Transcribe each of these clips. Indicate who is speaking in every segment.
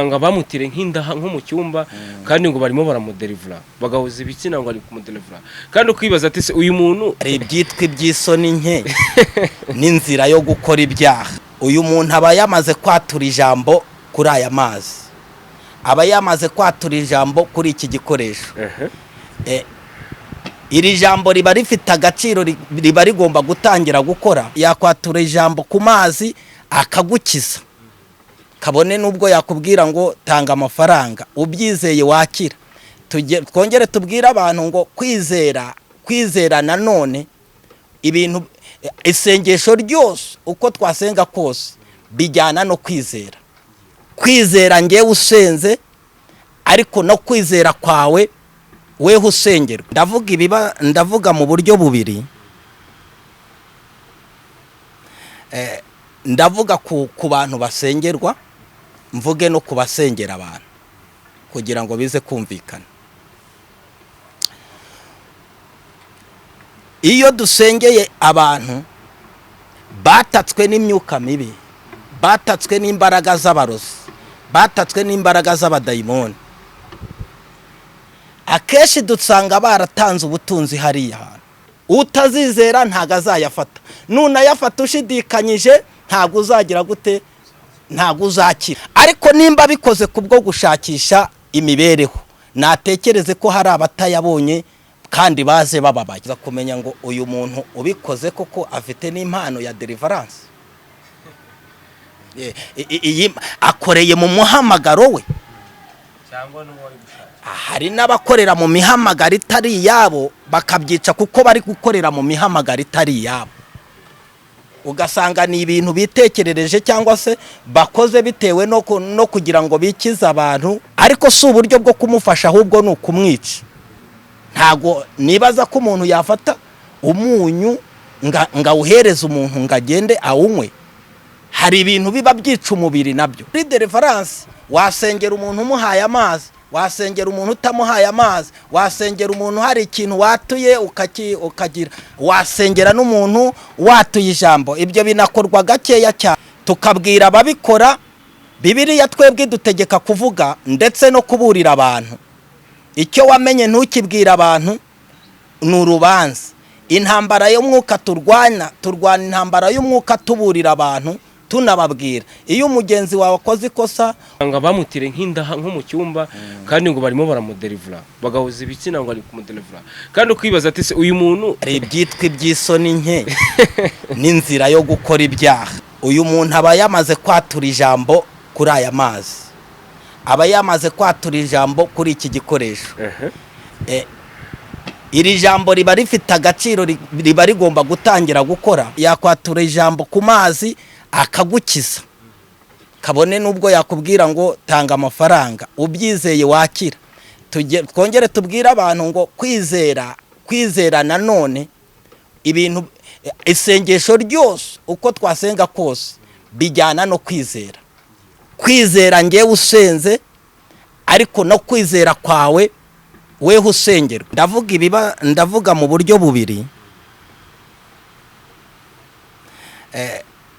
Speaker 1: Nga bamutire nk'indaha nko mu cyumba kandi ngo barimo baramudelivera bagahuza ibitsina ngo ari kumudelivera kandi ukwibaza ati se uyu muntu
Speaker 2: ari ibyitwa iby'isoni nke n'inzira yo gukora ibyaha. Uyu muntu aba yamaze kwatura ijambo kuri aya mazi, aba yamaze kwatura ijambo kuri iki gikoresho. Iri jambo riba rifite agaciro, riba rigomba gutangira gukora. Yakwatura ijambo ku mazi akagukiza, kabone nubwo yakubwira ngo tanga amafaranga, ubyizeye wakira. Twongere tubwira abantu ngo kwizera nanone ibintu, isengesho ryose uko twasenga kose bijyana no kwizera. Kwizera ngewe usenze, ariko no kwizera kwawe weho usengerwa. Ndavuga mu buryo bubiri. Ndavuga ku bantu basengerwa, mvuge no kubasengera abantu kugira ngo bize kumvikana. Iyo dusengeye abantu batatswe n'imyuka mibi, batatswe n'imbaraga z'abarozi, batatswe n'imbaraga z'abadayimoni, akeshi dusanga baratanze ubutunzi hariya hantu. Utazizera ntago azayafata, nuna yafata ushidikanyije ntago uzagira gute, ntago uzakira. Ariko nimba bikoze kubwo gushakisha imibereho, natekereze ko hari abatayabonye kandi baze bababaye. Kumenya ngo uyu muntu ubikoze koko afite n'impano ya deliverance, akoreye mu muhamagaro we,
Speaker 1: cyangwa n'uwari gushaka.
Speaker 2: Hari n'abakorera mu mihamagaro itari yabo bakabyica kuko bari gukorera mu mihamagaro itari yabo. Ugasanga ni ibintu bitekerereje cyangwa se bakoze bitewe no kugira ngo bikize abantu, ariko si uburyo bwo kumufasha, ahubwo ni ukumwica. Ntago nibaza ko umuntu yafata umunyu nga uhereza umuntu ngagende awunywe. Hari ibintu biba byica umubiri nabyo. Muri deliverance wasengera umuntu umuhaye amazi, wasengera umuntu utamuhaye amazi, wasengera umuntu hari ikintu watuye ukagira, wasengera n'umuntu watuye ijambo. Ibyo binakorwa gakeya cyane. Tukabwira ababikora, Bibiliya twebwe dutegeka kuvuga ndetse no kuburira abantu. Icyo wamenye ntukibwira abantu n'urubanza. Intambara y'umwuka turwana intambara y'umwuka tuburira abantu, tunababwira. Iyo umugenzi wawe akoze ikosa,
Speaker 1: nga bamutire nk'indaha nko mu cyumba kandi ngo barimo baramudelivera bagahuza ibitsina ngo ari kumudelivera kandi ukwibaza ati se uyu muntu
Speaker 2: ari ibyitwa iby'isoni nke n'inzira yo gukora ibyaha. Uyu muntu aba yamaze kwatura ijambo kuri aya mazi, aba yamaze kwatura ijambo kuri iki gikoresho. Iri jambo riba rifite agaciro, riba rigomba gutangira gukora. Yakwatura ijambo ku mazi akagukiza, kabone nubwo yakubwira ngo tanga amafaranga, ubyizeye wakira. Twongere tubwira abantu ngo kwizera nanone ibintu, isengesho ryose uko twasenga kose bijyana no kwizera. Kwizera ngewe usenze, ariko no kwizera kwawe weho usengerwa. Ndavuga mu buryo bubiri.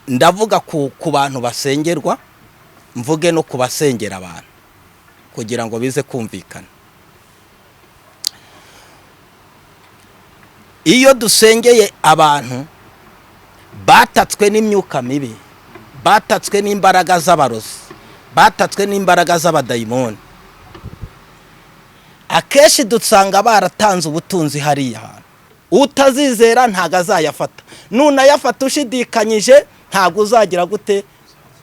Speaker 2: Ndavuga ku bantu basengerwa, mvuge no kubasengera abantu kugira ngo bize kumvikana. Iyo dusengeye abantu batatswe n'imyuka mibi, batatswe n'imbaraga z'abarozi, batatswe n'imbaraga z'abadayimoni, akeshi dusanga baratanze ubutunzi hariya hantu. Utazizera ntago azayafata, nuna yafata ushidikanyije ntago uzagira gute,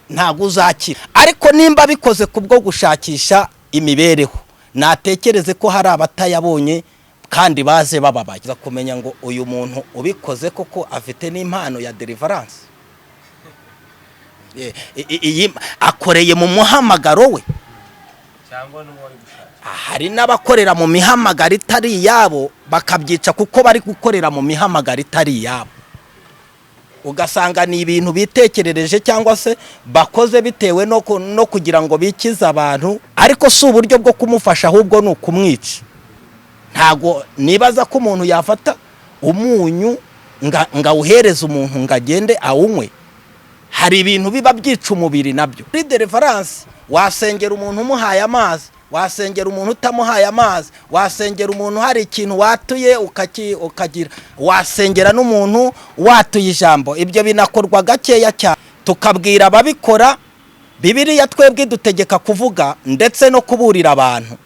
Speaker 2: ntago uzakira. Ariko nimba bikoze kubwo gushakisha imibereho, natekereze ko hari abatayabonye kandi baze bababaye. Kumenya ngo uyu muntu ubikoze koko afite n'impano ya deliverance, akoreye mu muhamagaro we,
Speaker 1: cyangwa n'uwari gushaka.
Speaker 2: Hari n'abakorera mu mihamagaro itari yabo bakabyica kuko bari gukorera mu mihamagaro itari yabo. Ugasanga ni ibintu bitekerereje cyangwa se bakoze bitewe no kugira ngo bikize abantu, ariko si uburyo bwo kumufasha, ahubwo ni ukumwica. Ntago nibaza ko umuntu yafata umunyu nga uhereza umuntu ngagende awunywe. hari ibintu biba byica umubiri nabyo. Muri deliverance wasengera umuntu umuhaye amazi, wasengera umuntu utamuhaye amazi, wasengera umuntu hari ikintu watuye ukagira, wasengera n'umuntu watuye ijambo. Ibyo binakorwa gakeya cyane, tukabwira ababikora. Bibiliya twebwe dutegeka kuvuga ndetse no kuburira abantu.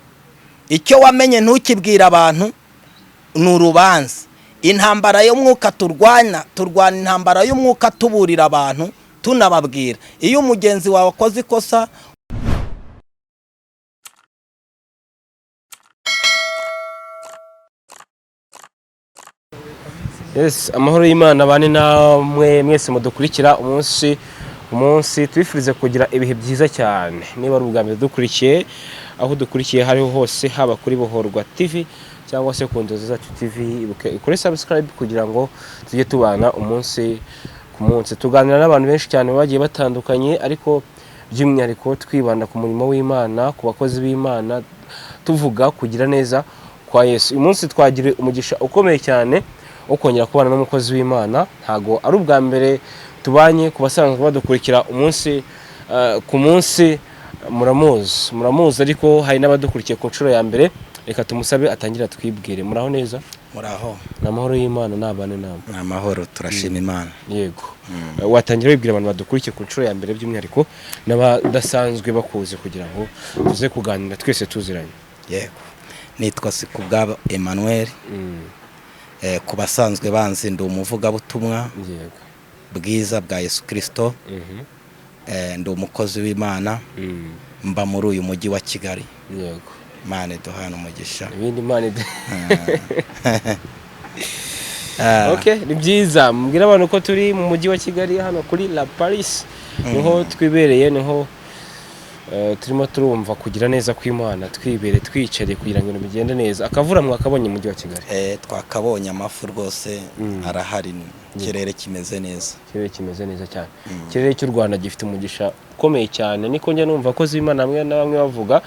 Speaker 2: Icyo wamenye ntukibwira abantu ni urubanza. Intambara y'umwuka turwana intambara y'umwuka tuburira abantu, tunababwira. Iyo umugenzi wawe akoze ikosa,
Speaker 1: yes, amahoro y'Imana bane namwe mwese mudukurikira umunsi twifurize kugira ibihe byiza cyane. Niba ari ubwa mbere dukurikiye, aho dukurikiye hariho hose, haba kuri Bohorwa TV cyangwa se ku Ndozi Zacu TV, ikore subscribe kugira ngo tujye tubana umunsi ku munsi. Tuganira n'abantu benshi cyane bagiye batandukanye, ariko by'umwihariko twibanda ku murimo w'Imana, ku bakozi b'Imana, tuvuga kugira neza kwa Yesu. Uyu munsi twagire umugisha ukomeye cyane wo kongera kubana n'umukozi w'Imana. Ntago ari ubwa mbere tubanye, ku basanzwe badukurikira umunsi ku munsi muramuzi, ariko hari n'abadukurikiye ku nshuro ya mbere. Reka tumusabe atangira twibwire. Muraho neza?
Speaker 2: muraho.
Speaker 1: N'amahoro y'Imana nabane namwe.
Speaker 2: N'amahoro, turashima Imana.
Speaker 1: Yego. Watangira wibwira abantu badukurikiye ku nshuro ya mbere, by'umwihariko n'abadasanzwe bakuze, kugira ngo tuze kuganira twese tuziranye.
Speaker 2: Yego. Nitwa Sikubwabo Emmanuel. Ku basanzwe banzi ndi umuvugabutumwa bwiza bwa Yesu Kristo. Ndi umukozi w'Imana. Mba muri uyu mujyi wa Kigali.
Speaker 1: Yego.
Speaker 2: Imana duhana umugisha.
Speaker 1: Ibindi Imana Okay, ni byiza. Mbwira abantu ko turi mu mujyi wa Kigali, hano kuri La Paris. Niho twibereye, niho turimo turumva kugira neza kw'Imana, twibere twicare kugira ngo bigende neza. Akavura mwakabonye mu mujyi wa Kigali?
Speaker 2: Twakabonye, amafu rwose arahari, ikirere kimeze neza.
Speaker 1: Ikirere kimeze neza cyane. Ikirere cy'u Rwanda gifite umugisha ukomeye cyane. Niko njya numva ko z'Imana hamwe na bamwe bavuga,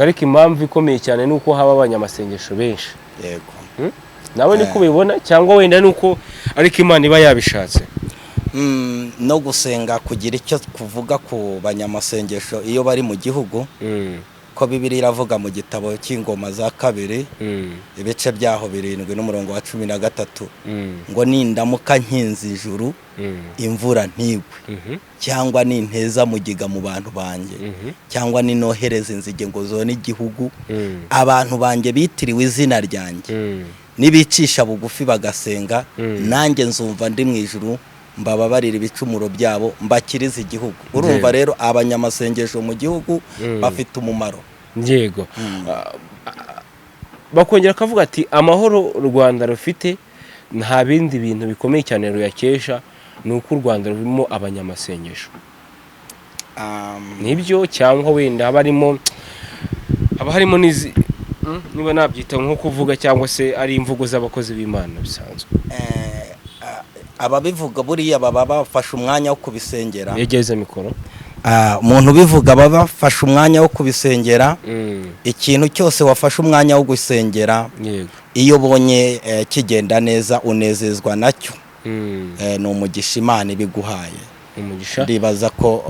Speaker 1: ariko impamvu ikomeye cyane nuko haba abanyamasengesho benshi.
Speaker 2: Yego.
Speaker 1: Nawe niko ubibona, cyangwa wenda nuko ariko Imana iba yabishatse?
Speaker 2: No gusenga kugira icyo kuvuga ku banyamasengesho iyo bari mu gihugu. Ko Bibiliya iravuga mu gitabo cy'Ingoma za 2 ibice byaho 7 n'umurongo wa 13 ngo nindamuka nkinze ijuru imvura ntigwe, cyangwa ninteza mugiga mu bantu banjye, cyangwa ninohereza inzige ngo zone igihugu, abantu banjye bitiriwe izina ryanjye nibicisha bugufi bagasenga, nanjye nzumva ndi mu ijuru mbababarira ibicumuro byabo, mbakiriza igihugu. Urumva rero abanyamasengesho mu gihugu bafite umumaro.
Speaker 1: Yego. Bakongera kavuga ati amahoro u Rwanda rufite nta bindi bintu bikomeye cyane ruyakesha, nuko u Rwanda rurimo abanyamasengesho. Nibyo, cyangwa wenda haba harimo nizi niba nabyita nko kuvuga, cyangwa se ari imvugo z'abakozi b'Imana bisanzwe.
Speaker 2: Ababivuga buriya baba bafashe umwanya wo kubisengera.
Speaker 1: Yegeze mikoro.
Speaker 2: Umuntu bivuga baba bafashe umwanya wo kubisengera. Ikintu cyose wafashe umwanya wo gusengera, iyo bonye kigenda neza unezezwa nacyo. Ni umugisha Imana ibiguhaye.
Speaker 1: Umugisha.
Speaker 2: Ndibaza ko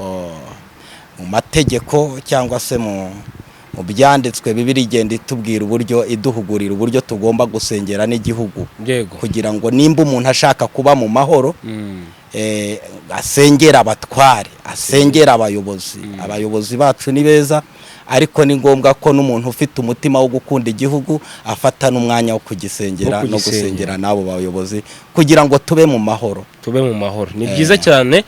Speaker 2: mu mategeko cyangwa se mu byanditswe Bibiliya igenda itubwira uburyo, iduhugurira uburyo tugomba gusengera n'igihugu, kugira ngo nimba umuntu ashaka kuba mu mahoro, asengera abatware, asengera abayobozi bacu ni beza, ariko ni ngombwa ko n'umuntu ufite umutima wo gukunda igihugu afata n'umwanya wo kugisengera no gusengera n'abo bayobozi, kugira ngo tube mu mahoro.
Speaker 1: Ni byiza cyane.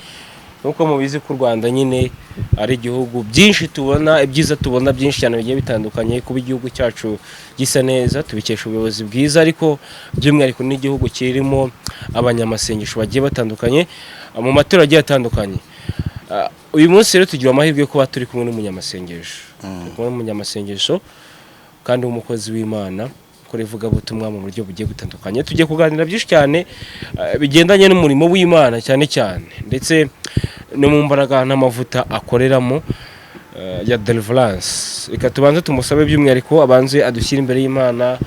Speaker 1: Nuko mubizi ko u Rwanda nyine ari igihugu byinshi tubona, ibyiza tubona byinshi cyane bigiye bitandukanye. Kuba igihugu cyacu gisa neza tubikesha ubuyobozi bwiza, ariko by'umwihariko n'igihugu kirimo abanyamasengesho bagiye batandukanye mu matora agiye atandukanye. Uyu munsi rero tugira amahirwe yo kuba turi kumwe n'umunyamasengesho, kandi umukozi w'Imana ukora ivugabutumwa mu buryo bugiye butandukanye. Tugiye kuganira byinshi cyane bigendanye n'umurimo w'Imana cyane cyane, ndetse no mu mbaraga n'amavuta akoreramo ya deliverance. Reka tubanze tumusabe by'umwihariko abanze adushyira imbere y'Imana,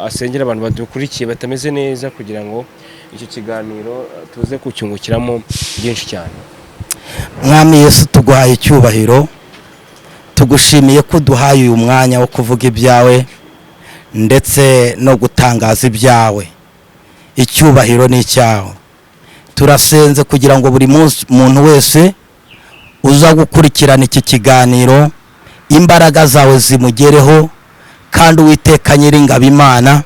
Speaker 1: asengera abantu badukurikiye batameze neza, kugira ngo icyo kiganiro tuze kucyungukiramo byinshi cyane.
Speaker 2: mwami Yesu tuguhaye icyubahiro, tugushimiye ko duhaye uyu mwanya wo kuvuga ibyawe ndetse no gutangaza ibyawe. Icyubahiro ni icyawe. Turasenze kugira ngo buri muntu wese uza gukurikirana iki kiganiro imbaraga zawe zimugereho, kandi Uwiteka Nyiringabo Imana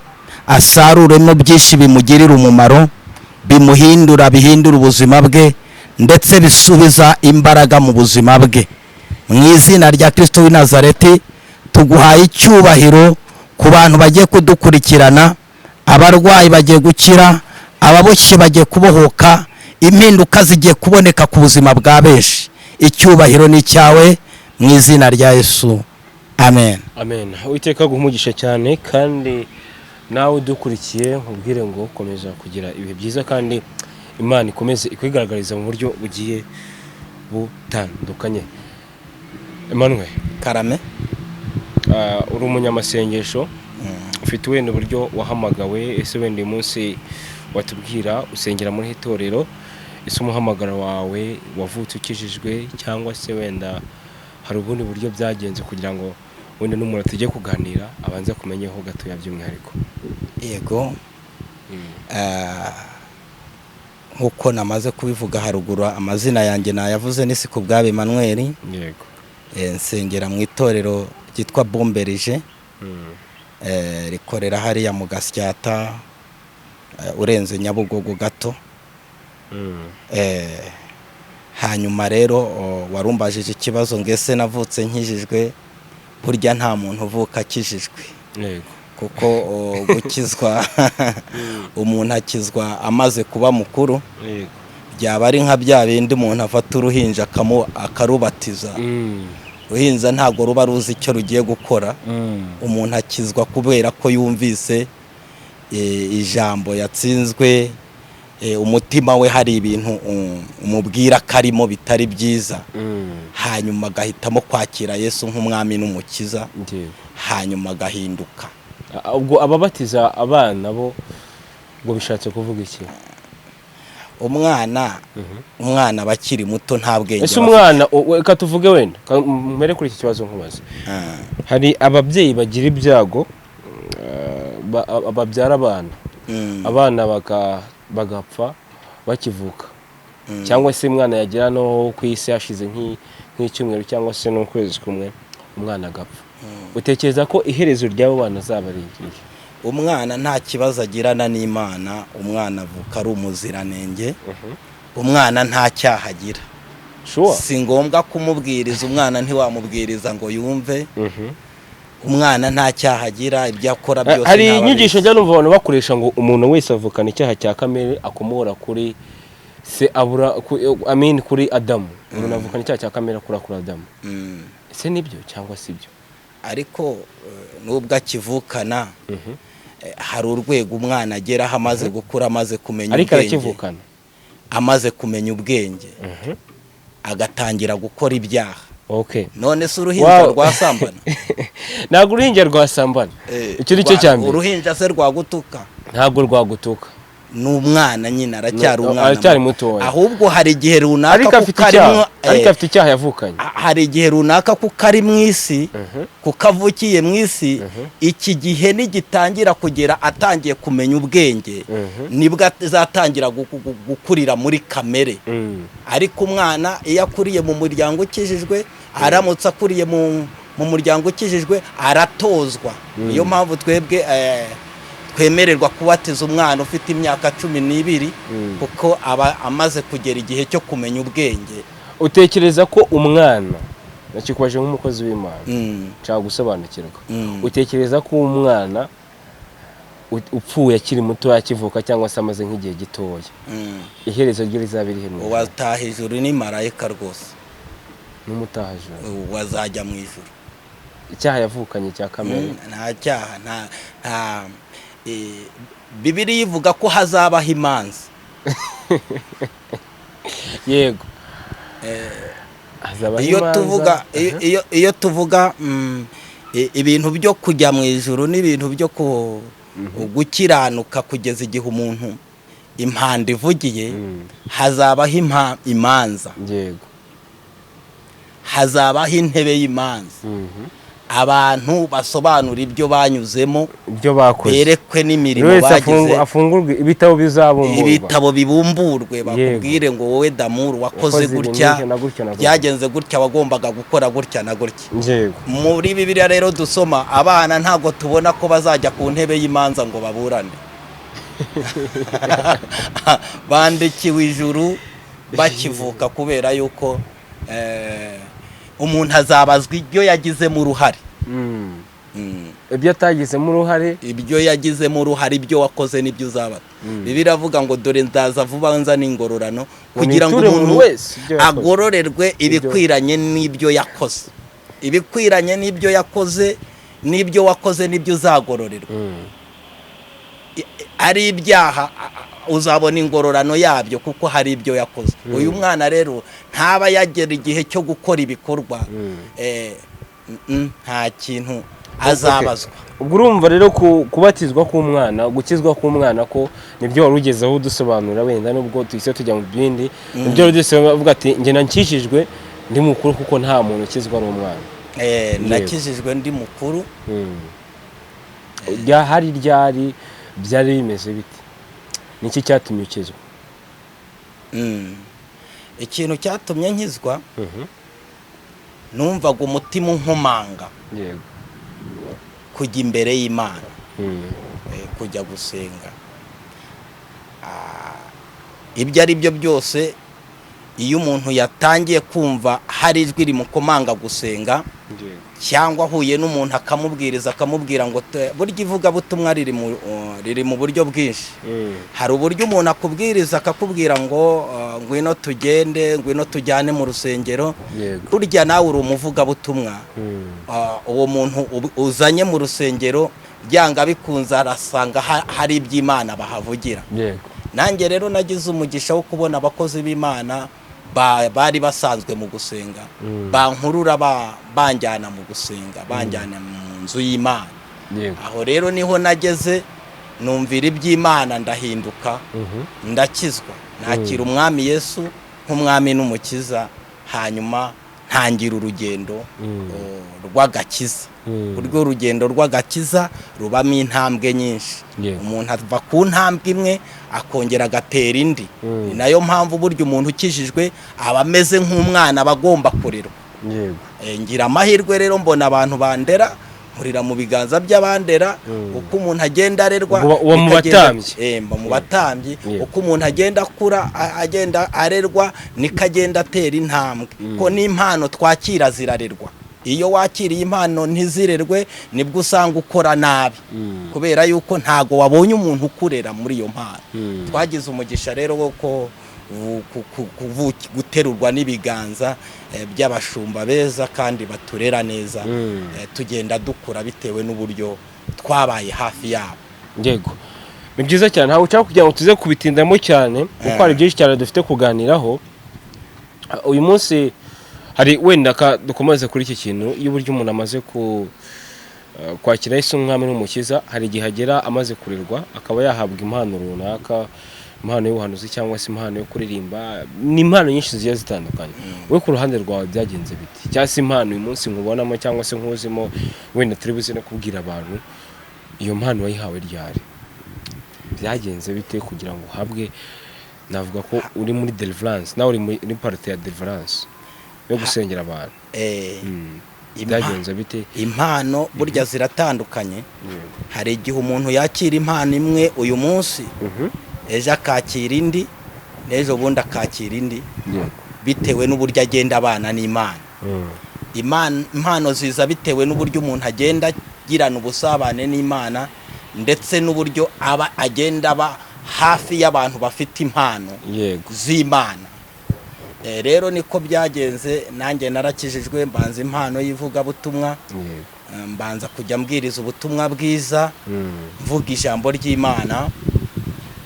Speaker 2: asaruremo byinshi bimugirira umumaro, bihindura ubuzima bwe ndetse bisubiza imbaraga mu buzima bwe. Mu izina rya Kristo w'i Nazareti tuguhaye icyubahiro ku bantu bagiye kudukurikirana, abarwayi bagiye gukira, ababoshye bagiye kubohoka, impinduka zigiye kuboneka ku buzima bwa benshi. Icyubahiro ni cyawe mu izina rya Yesu, amen.
Speaker 1: Amen. Uwiteka guhumugisha cyane, kandi nawe udukurikiye nkubwire ngo komeza kugira ibihe byiza, kandi Imana ikomeze ikwigaragariza mu buryo bugiye butandukanye. Emmanuel
Speaker 2: Karame,
Speaker 1: uri umunyamasengesho, ufite wenda uburyo wahamagawe, ese wenda uyu munsi watubwira usengera muri itorero, ese umuhamagaro wawe wavutse ukijijwe, cyangwa se wenda hari ubundi buryo byagenze kugira ngo wenda n'umuntu tujye kuganira abanza kumenyeho gatoya by'umwihariko?
Speaker 2: Yego, nkuko namaze kubivuga haruguru, amazina yanjye nayavuze ni Sikubwabo Emmanuel.
Speaker 1: Yego.
Speaker 2: Nsengera mu itorero ryitwa Bomberije, rikorera hariya mu Gasyata, urenze Nyabugogo gato. Hanyuma rero warumbajije ikibazo ngese navutse nkijijwe. Burya nta muntu uvuka akijijwe.
Speaker 1: Yego.
Speaker 2: Kuko gukizwa umuntu akizwa amaze kuba mukuru.
Speaker 1: Yego.
Speaker 2: Byaba ari nka bya bindi umuntu afata uruhinja akarubatiza. Uruhinja ntago ruba ruzi icyo rugiye gukora. Umuntu akizwa kubera ko yumvise ijambo yatsinzwe, umutima we hari ibintu umubwira karimo bitari byiza, hanyuma agahitamo kwakira Yesu nk'umwami n'umukiza, hanyuma agahinduka.
Speaker 1: Ubwo ababatiza abana bo ngo bishatse kuvuga iki?
Speaker 2: Umwana bakiri muto nta bwenge.
Speaker 1: Ese umwana reka tuvuge wenda mbere kuri iki kibazo nkubaze, hari ababyeyi bagira ibyago babyara abana bagapfa bakivuka, cyangwa se umwana yagira no ku isi hashize nk'icyumweru cyangwa se n'ukwezi kumwe umwana agapfa. Utekereza ko iherezo ry'abo bana zaba ari igihe?
Speaker 2: Umwana nta kibazo agirana n'Imana, umwana avuka ari umuziranenge, umwana nta cyaha agira. Si ngombwa kumubwiriza umwana, ntiwamubwiriza ngo yumve. Umwana nta cyaha agira, ibyo akora byose.
Speaker 1: Hari inyigisho njya numva abantu bakoresha ngo umuntu wese avukana icyaha cya kamere akomora kuri se kuri Adamu. Umuntu avukana icyaha cya kamere akura kuri Adamu. Ese nibyo cyangwa si byo?
Speaker 2: Ariko nubwo akivukana, hari urwego umwana ageraho amaze gukura, amaze kumenya ubwenge.
Speaker 1: Ariko arakivukana
Speaker 2: amaze kumenya ubwenge, agatangira gukora ibyaha.
Speaker 1: Okay.
Speaker 2: None se uruhinja rwasambana?
Speaker 1: Ntabwo uruhinja rwasambana. Icyo ni cyo cyambere.
Speaker 2: Uruhinja se rwagutuka?
Speaker 1: Ntabwo rwagutuka.
Speaker 2: N'umwana nyine aracyari umwana.
Speaker 1: Aracyari mutoya.
Speaker 2: Ahubwo hari igihe runaka
Speaker 1: ariko afite icyaha yavukanye.
Speaker 2: Hari igihe runaka kuko ari mu isi, kuko avukiye mu isi, iki gihe nigitangira kugera atangiye kumenya ubwenge, nibwo azatangira gukurira muri kamere. Ariko umwana iyo akuriye mu muryango ukijijwe, aramutse akuriye mu muryango ukijijwe, aratozwa. Niyo mpamvu twebwe twemererwa kubatiza umwana ufite imyaka 12, kuko aba amaze kugera igihe cyo kumenya ubwenge.
Speaker 1: Utekereza ko umwana, nakikwaje nk'umukozi w'Imana, cyangwa gusobanukirwa, utekereza ko umwana upfuye akiri muto yakivuka cyangwa se amaze nk'igihe gitoya, iherezo rye rizabiri hemwe?
Speaker 2: Wataha ijuru ni marayika rwose.
Speaker 1: N'umutaha ijuru
Speaker 2: wazajya mu ijuru.
Speaker 1: Icyaha yavukanye cya kamere?
Speaker 2: Nta cyaha, nta Bibiliya ivuga ko hazabaho imanza.
Speaker 1: Yego.
Speaker 2: Iyo tuvuga ibintu byo kujya mu ijuru n'ibintu byo gukiranuka kugeza igihe umuntu impanda ivugiye, hazabaho imanza.
Speaker 1: Yego.
Speaker 2: hazabaho intebe y'imanza abantu basobanura ibyo banyuzemo,
Speaker 1: ibyo bakoze,
Speaker 2: berekwe n'imirimo bagize,
Speaker 1: afungurwe ibitabo bizabumburwa,
Speaker 2: ibitabo bibumburwe, bakubwire ngo wowe Damuru wakoze gutya, byagenze gutya, wagombaga gukora gutya na gutya. Muri Bibiliya rero dusoma, abana ntabwo tubona ko bazajya ku ntebe y'imanza ngo baburane. Bandikiwe ijuru bakivuka, kubera yuko umuntu azabazwa ibyo yagizemo uruhare,
Speaker 1: ibyo atagizemo uruhare,
Speaker 2: ibyo yagizemo uruhare, ibyo wakoze n'ibyo uzabata. Bibiliya iravuga ngo dore ndaza vuba nzana ingororano, kugira ngo umuntu agororerwe ibikwiranye n'ibyo yakoze, ibikwiranye n'ibyo yakoze, n'ibyo wakoze n'ibyo uzagororerwa. Ari ibyaha uzabona ingororano yabyo, kuko hari ibyo yakoze. Uyu mwana rero ntaba yagera igihe cyo gukora ibikorwa, nta kintu azabazwa.
Speaker 1: Ubwo urumva rero kubatizwa k'umwana, gukizwa k'umwana, ko nibyo wari ugezeho dusobanura, wenda nubwo tuhise tujya mu bindi, nibyo wari uvuga ati njye nakijijwe ndi mukuru, kuko nta muntu ukizwa ari umwana.
Speaker 2: Nakijijwe ndi mukuru.
Speaker 1: Hari ryari byari bimeze biti? Niki cyatumye ukizwa?
Speaker 2: Ikintu cyatumye nkizwa, numvaga umutima unkomanga kujya imbere y'Imana, kujya gusenga. Ibyo ari byo byose, iyo umuntu yatangiye kumva hari ijwi rimukomanga gusenga, cyangwa ahuye n'umuntu akamubwiriza, akamubwira ngo burya ivugabutumwa riri mu buryo bwinshi. Hari uburyo umuntu akubwiriza akakubwira ngo ngwino tugende, ngwino tujyane mu rusengero, burya nawe uri umuvugabutumwa. Uwo muntu uzanye mu rusengero, byanga bikunze arasanga hari iby'Imana bahavugira. Nanjye rero nagize umugisha wo kubona abakozi b'Imana bari basanzwe mu gusenga, bankurura banjyana mu gusenga, banjyana mu nzu y'Imana. Aho rero niho nageze, numvira iby'Imana, ndahinduka, ndakizwa, nakira umwami Yesu nk'umwami n'umukiza, hanyuma ntangira urugendo rw'agakiza. Urwo rugendo rw'agakiza rubamo intambwe nyinshi. Umuntu ava ku ntambwe imwe akongera agatera indi. Ni nayo mpamvu burya umuntu ukijijwe aba ameze nk'umwana, aba agomba kurerwa. Ngira amahirwe rero, mbona abantu bandera, nkurira mu biganza by'abandera. Uko umuntu agenda arerwa, mu batambyi, uko umuntu agenda akura, agenda arerwa, niko agenda atera intambwe. Ko n'impano twakira zirarerwa. Iyo wakiriye impano ntizirerwe, nibwo usanga ukora nabi, kubera yuko ntago wabonye umuntu ukurera muri iyo mpano. Twagize umugisha rero wo guterurwa n'ibiganza by'abashumba beza kandi baturera neza, tugenda dukura bitewe n'uburyo twabaye hafi yabo.
Speaker 1: Yego, ni byiza cyane. Ntawe ushaka kugira ngo tuze kubitindamo cyane, kuko hari byinshi cyane dufite kuganiraho. Uyu munsi hari wenda dukomeze kuri iki kintu, iyo uburyo umuntu amaze kwakira Yesu nk'umwami n'umukiza, hari igihe agera amaze kurirwa, akaba yahabwa impano runaka, impano y'ubuhanuzi cyangwa se impano yo kuririmba, ni impano nyinshi zigiye zitandukanye. Wowe ku ruhande rwawe byagenze biti? Cyangwa se impano uyu munsi nkubonamo cyangwa se nkuzimo, wenda turi buze no kubwira abantu, iyo mpano wayihawe ryari? Byagenze bite kugira ngo uhabwe? Navuga ko uri muri deliverance, nawe uri muri part ya deliverance yo gusengera abantu. Byagenze bite?
Speaker 2: Impano burya ziratandukanye. Hari igihe umuntu yakira impano imwe uyu munsi, ejo akakira indi, n'ejo bundi akakira indi, bitewe n'uburyo agenda abana n'Imana. Impano ziza bitewe n'uburyo umuntu agenda agirana ubusabane n'Imana, ndetse n'uburyo agenda aba hafi y'abantu bafite impano z'Imana. Rero niko byagenze. Nanjye narakijijwe, mbanza impano y'ivugabutumwa, mbanza kujya mbwiriza ubutumwa bwiza, mvuga ijambo ry'Imana,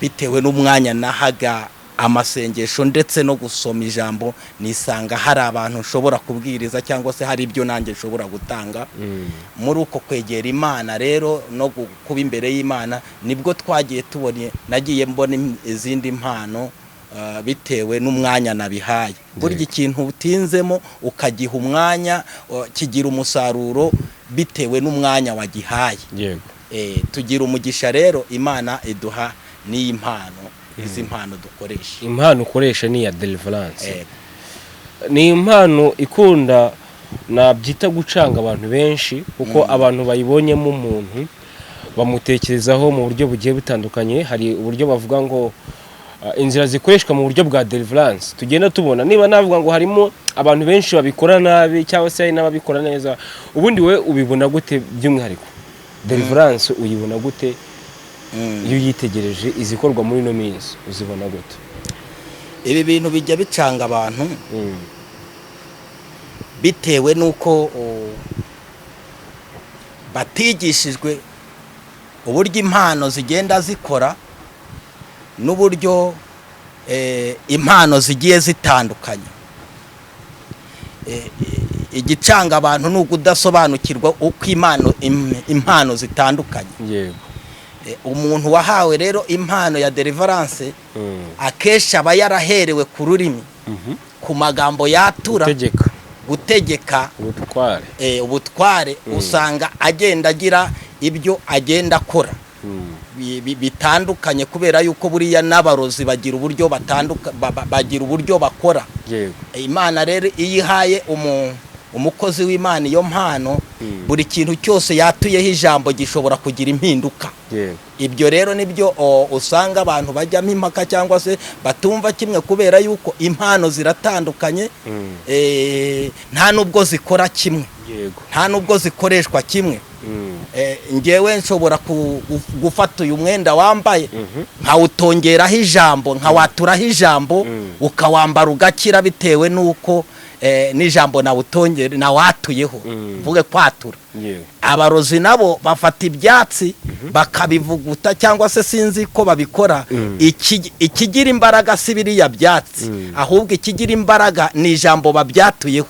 Speaker 2: bitewe n'umwanya nahaga amasengesho ndetse no gusoma ijambo, nisanga hari abantu nshobora kubwiriza, cyangwa se hari ibyo nanjye nshobora gutanga. Muri uko kwegera Imana rero no kuba imbere y'Imana, nibwo twagiye nagiye mbona izindi mpano bitewe n'umwanya nabihaye. Burya ikintu utinzemo ukagiha umwanya kigira umusaruro bitewe n'umwanya wagihaye.
Speaker 1: Yego.
Speaker 2: Tugira umugisha rero Imana iduha n'iyi mpano, izi mpano dukoresha.
Speaker 1: Impano ukoresha ni ya deliverance. Ni impano ikunda nabyita gucanga abantu benshi kuko abantu bayibonyemo umuntu bamutekerezaho mu buryo bugiye butandukanye. Hari uburyo bavuga ngo inzira zikoreshwa mu buryo bwa deliverance tugenda tubona, niba navuga ngo harimo abantu benshi babikora nabi cyangwa se n'ababikora neza, ubundi we ubibona gute by'umwihariko deliverance uyibona gute? Iyo yitegereje izikorwa muri no minsi uzibona gute?
Speaker 2: Ibi bintu bijya bicanga abantu bitewe nuko batigishijwe uburyo impano zigenda zikora n'uburyo impano zigiye zitandukanye. Igicanga abantu ni ukudasobanukirwa uko impano zitandukanye.
Speaker 1: Yego.
Speaker 2: Umuntu wahawe rero impano ya deliverance akesha aba yaraherewe ku rurimi, ku magambo yatura, gutegeka ubutware, usanga agenda agira ibyo agenda akora bitandukanye, kubera yuko buriya n'abarozi bagira uburyo bagira uburyo bakora. Imana rero iyihaye umukozi w'Imana iyo mpano, buri kintu cyose yatuyeho ijambo gishobora kugira impinduka. Ibyo rero nibyo usanga abantu bajyamo impaka cyangwa se batumva kimwe, kubera yuko impano ziratandukanye, nta nubwo zikora kimwe, nta nubwo zikoreshwa kimwe. Ngewe nshobora gufata uyu mwenda wambaye nkawutongeraho ijambo, nkawaturaho ijambo, ukawambara ugakira bitewe nuko n'ijambo nawatuyeho, mvuge kwatura. Abarozi nabo bafata ibyatsi bakabivuguta cyangwa se sinzi ko babikora. Ikigira imbaraga si biriya byatsi, ahubwo ikigira imbaraga ni ijambo babyatuyeho.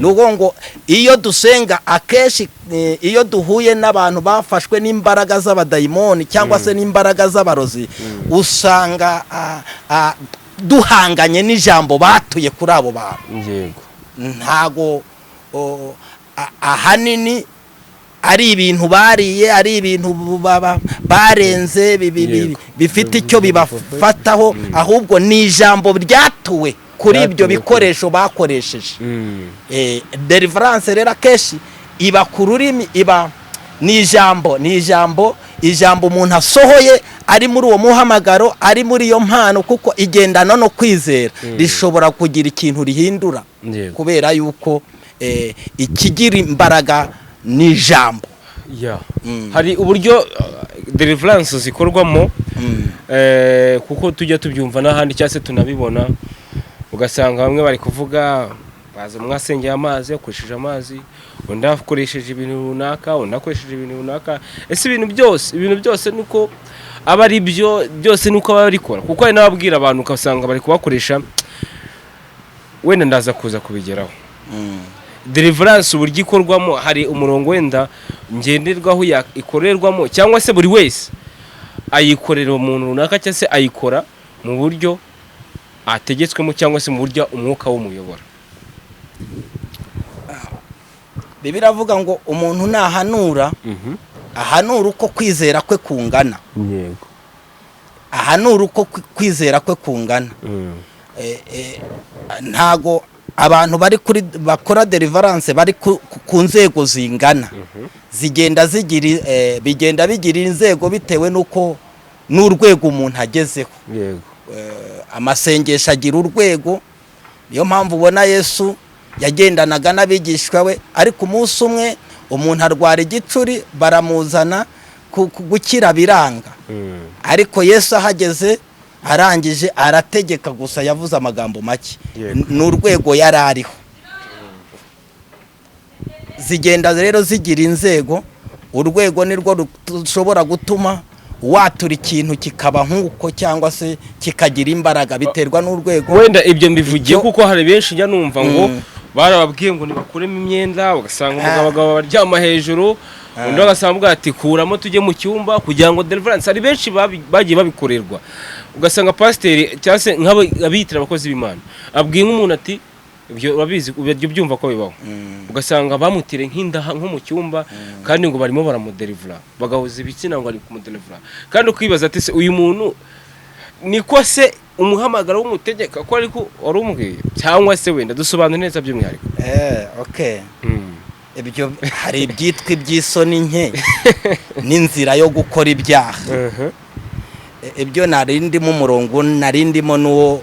Speaker 2: Nuko ngo iyo dusenga akeshi, iyo duhuye n'abantu bafashwe n'imbaraga z'abadayimoni cyangwa se n'imbaraga z'abarozi, usanga duhanganye n'ijambo batuye kuri abo bantu. Ntago ahanini ari ibintu bariye, ari ibintu barenze bifite icyo bibafataho, ahubwo ni ijambo ryatuwe kuri ibyo bikoresho bakoresheje. Deliverance rero akeshi iba ku rurimi, iba ni ijambo umuntu asohoye ari muri uwo muhamagaro, ari muri iyo mpano, kuko igendana no kwizera. Rishobora kugira ikintu rihindura, kubera yuko ikigira imbaraga ni ijambo.
Speaker 1: Hari uburyo deliverance zikorwamo, kuko tujya tubyumva n'ahandi cyangwa se tunabibona, ugasanga bamwe bari kuvuga baza mwasengeye amazi, akoresheje amazi, undi akoresheje ibintu runaka, undi akoresheje ibintu runaka. Ese ibintu byose nuko aba ari byose nuko aba barikora, kuko hari n'ababwira abantu ukasanga bari kubakoresha, wenda ndaza kuza kubigeraho. Deliverance uburyo ikorwamo, hari umurongo wenda ngenderwaho ikorerwamo, cyangwa se buri wese ayikorera umuntu runaka, cyangwa se ayikora mu buryo ategetswemo, cyangwa se mu buryo umwuka w'umuyobora.
Speaker 2: Bibiliya avuga ngo umuntu nahanura, ahanura uko kwizera kwe kungana. Ahanura uko kwizera kwe kungana. Ntago abantu bakora deliverance bari ku nzego zingana. Bigenda bigira inzego bitewe nuko n'urwego umuntu agezeho. Amasengesho agira urwego, niyo mpamvu ubona Yesu yagendanaga n'abigishwa we, ariko umunsi umwe umuntu arwara igicuri, baramuzana gukira biranga. Ariko Yesu ahageze arangije arategeka gusa, yavuze amagambo make. N'urwego yari ariho. Zigenda rero zigira inzego, urwego nirwo rushobora gutuma watura ikintu kikaba nk'uko, cyangwa se kikagira imbaraga, biterwa n'urwego.
Speaker 1: Wenda ibyo mbivugiye kuko hari benshi njya numva ngo barababwiye ngo nibakuremo imyenda, ugasanga umugabo baryama hejuru, undi agasanga ati kuramo tujye mu cyumba kugira ngo deliverance ari benshi bagiye babikorerwa ugasanga pasiteri cyangwa se nk'abitira abakozi b'Imana abwiye nk'umuntu ati ibyo babizi ubyo byumva ko bibaho ugasanga bamutire nk'indaha nko mu cyumba kandi ngo barimo baramudelivera bagahuza ibitsina ngo ari kumudelivera kandi ukwibaza ati se uyu muntu niko se umuhamagaro w'umutegeka ko ariko warumubwiye cyangwa se wenda dusobanura neza by'umwihariko
Speaker 2: okay ibyo hari ibyitwa iby'isoni nke n'inzira yo gukora ibyaha ibyo narindimo umurongo narindimo n'uwo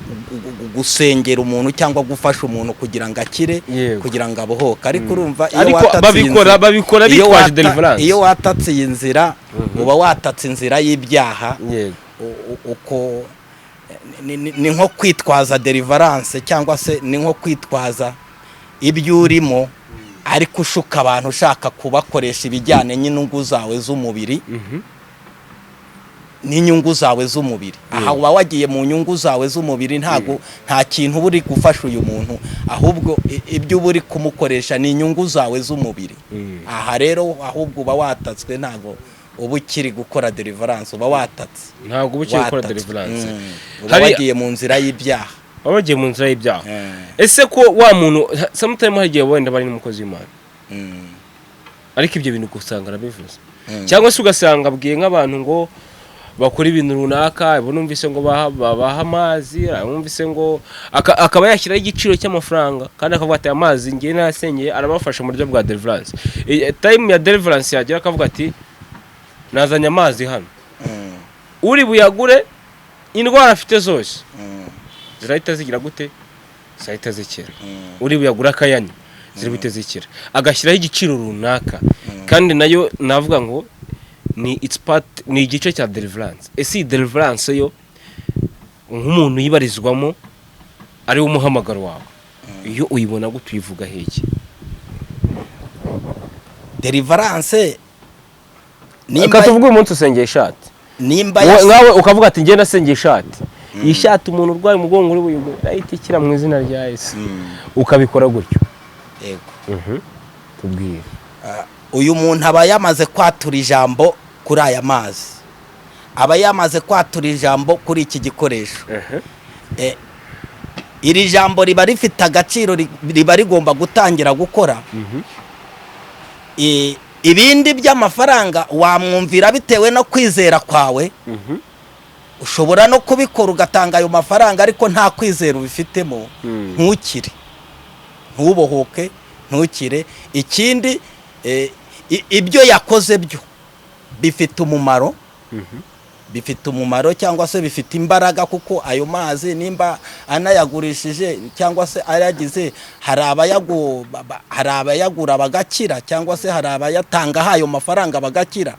Speaker 2: gusengera umuntu cyangwa gufasha umuntu kugira ngo akire kugira ngo abohoke ariko urumva iyo
Speaker 1: babikora bitwaje deliverance
Speaker 2: iyo watatse iyi nzira uba watatse inzira y'ibyaha uko ni nko kwitwaza deliverance cyangwa se ni nko kwitwaza ibyo urimo ariko ushuka abantu ushaka kubakoresha ibijyanye n'inyungu zawe z'umubiri n'inyungu zawe z'umubiri aha uba wagiye mu nyungu zawe z'umubiri nta kintu uri gufasha uyu muntu ahubwo ibyo uri kumukoresha ni inyungu zawe z'umubiri aha rero ahubwo uba watatswe ntago uba ukiri gukora deliverance uba watatse
Speaker 1: ntabwo uba ukiri gukora deliverance
Speaker 2: uba wagiye mu nzira y'ibyaha
Speaker 1: wabagiye mu nzira y'ibyaha ese ko wa muntu sometimes hagiye wenda bari n'umukozi w'Imana ariko ibyo bintu gusanga arabivuze cyangwa se ugasanga abwiye nk'abantu ngo bakora ibintu runaka numvise ngo babaha amazi numvise ngo akaba yashyiraho igiciro cy'amafaranga kandi akavuga ati amazi ngiye nasengeye arabafasha mu buryo bwa deliverance time ya deliverance yagira akavuga ati nazanye amazi hano uri buyagure indwara afite zose zirahita zigira gute zahita zikira uri buyagura akayanya zirahita zikira agashyiraho igiciro runaka kandi nayo navuga ngo ni igice cya deliverance ese deliverance yo nk'umuntu yibarizwamo ari umuhamagaro wawe iyo uyibona gute uyivuga heke
Speaker 2: deliverance
Speaker 1: nimba tuvuga umunsi usengeye ishati
Speaker 2: nimba
Speaker 1: nawe ukavuga ati ngenda asengeye ishati iyi shati umuntu urwaye umugongo uri buyigure ahita ikira mu izina rya Yesu ukabikora gutyo yego tubwire
Speaker 2: uyu muntu aba yamaze kwatura ijambo kuri aya mazi aba yamaze kwatura ijambo kuri iki gikoresho iri jambo riba rifite agaciro riba rigomba gutangira gukora ibindi by'amafaranga wamwumvira bitewe no kwizera kwawe ushobora no kubikora ugatanga ayo mafaranga ariko nta kwizera ubifitemo ntukire ntubohoke ntukire ikindi ibyo yakoze byo bifite umumaro cyangwa se bifite imbaraga kuko ayo mazi nimba anayagurishije cyangwa se aragize hari abayagura bagakira cyangwa se hari abayatanga ayo mafaranga bagakira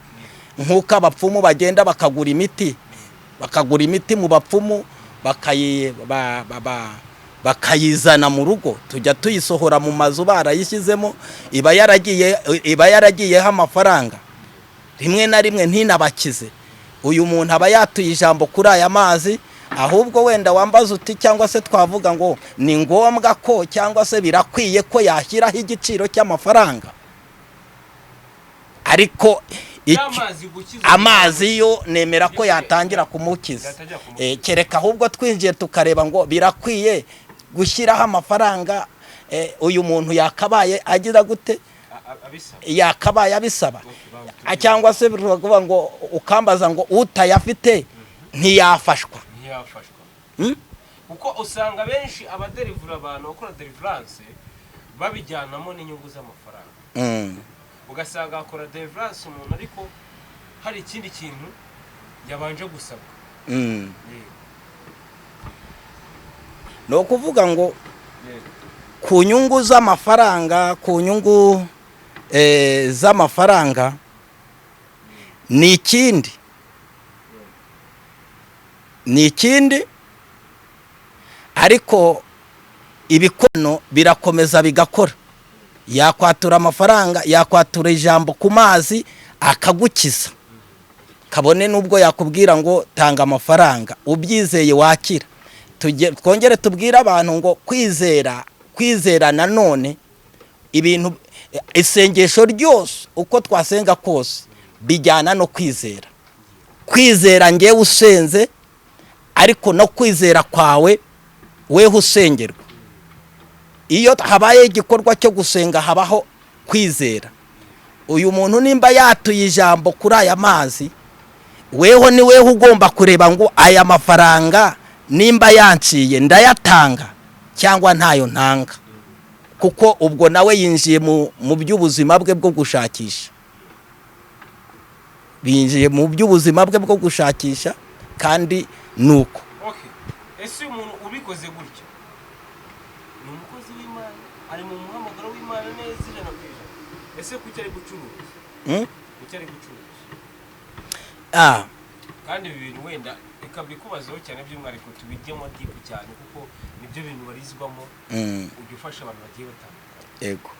Speaker 2: nk'uko abapfumu bagenda bakagura imiti mu bapfumu bakayizana mu rugo tujya tuyisohora mu mazu barayishyizemo iba yaragiyeho amafaranga rimwe na rimwe ntinabakize uyu muntu aba yatuye ijambo kuri aya mazi ahubwo wenda wambaza uti cyangwa se twavuga ngo ni ngombwa ko cyangwa se birakwiye ko yashyiraho igiciro cy'amafaranga ariko amazi yo nemera ko yatangira kumukiza kereka ahubwo twinjiye tukareba ngo birakwiye gushyiraho amafaranga uyu muntu yakabaye agira gute yakabaye abisaba cyangwa se bivuga ngo ukambaza ngo utayafite ntiyafashwa
Speaker 1: kuko usanga benshi abaderivura abantu bakora deliverance babijyanamo n'inyungu z'amafaranga ugasanga akora deliverance umuntu ariko hari ikindi kintu yabanje gusabwa
Speaker 2: no kuvuga ngo ku nyungu z'amafaranga ku nyungu z'amafaranga ni ikindi ariko ibikono birakomeza bigakora yakwatura amafaranga yakwatura ijambo ku mazi akagukiza kabone nubwo yakubwira ngo tanga amafaranga ubyizeye wakira twongere tubwire abantu ngo kwizera nanone ibintu isengesho ryose uko twasenga kose bijyana no kwizera. Kwizera ngewe usenze, ariko no kwizera kwawe weho usengerwa. Iyo habaye igikorwa cyo gusenga habaho kwizera. Uyu muntu nimba yatuye ijambo kuri aya mazi, weho ni weho ugomba kureba ngo aya mafaranga nimba yanciye ndayatanga cyangwa ntayo ntanga, kuko ubwo nawe yinjiye mu by'ubuzima bwe bwo gushakisha. Binjiye mu by'ubuzima bwe bwo gushakisha, kandi nuko.
Speaker 1: Ese umuntu ubikoze gutyo ni umukozi w'Imana, ari mu muhamagaro w'Imana neza ijana ku ijana. Ese kuki ari gucuruza? Kuki ari gucuruza? Kandi ibi bintu wenda reka bikubazeho cyane by'umwihariko tubijyemo deep cyane, kuko nibyo bintu barizwamo, ujya ufasha abantu bagiye batandukanye.
Speaker 2: Yego.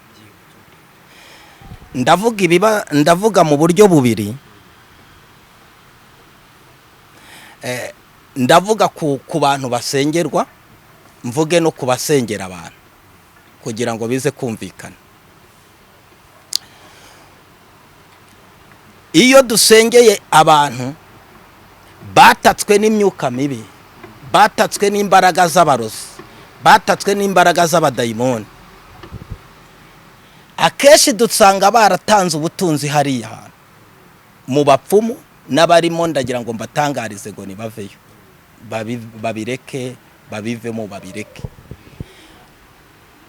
Speaker 2: Ndavuga mu buryo bubiri. Ndavuga ku bantu basengerwa, mvuge no kubasengera abantu kugira ngo bize kumvikana. Iyo dusengeye abantu batatswe n'imyuka mibi, batatswe n'imbaraga z'abarozi, batatswe n'imbaraga z'abadayimoni, akenshi dusanga baratanze ubutunzi hariya hantu mu bapfumu n'abarimo. Ndagira ngo mbatangarize ngo nibaveyo, babireke, babivemo, babireke.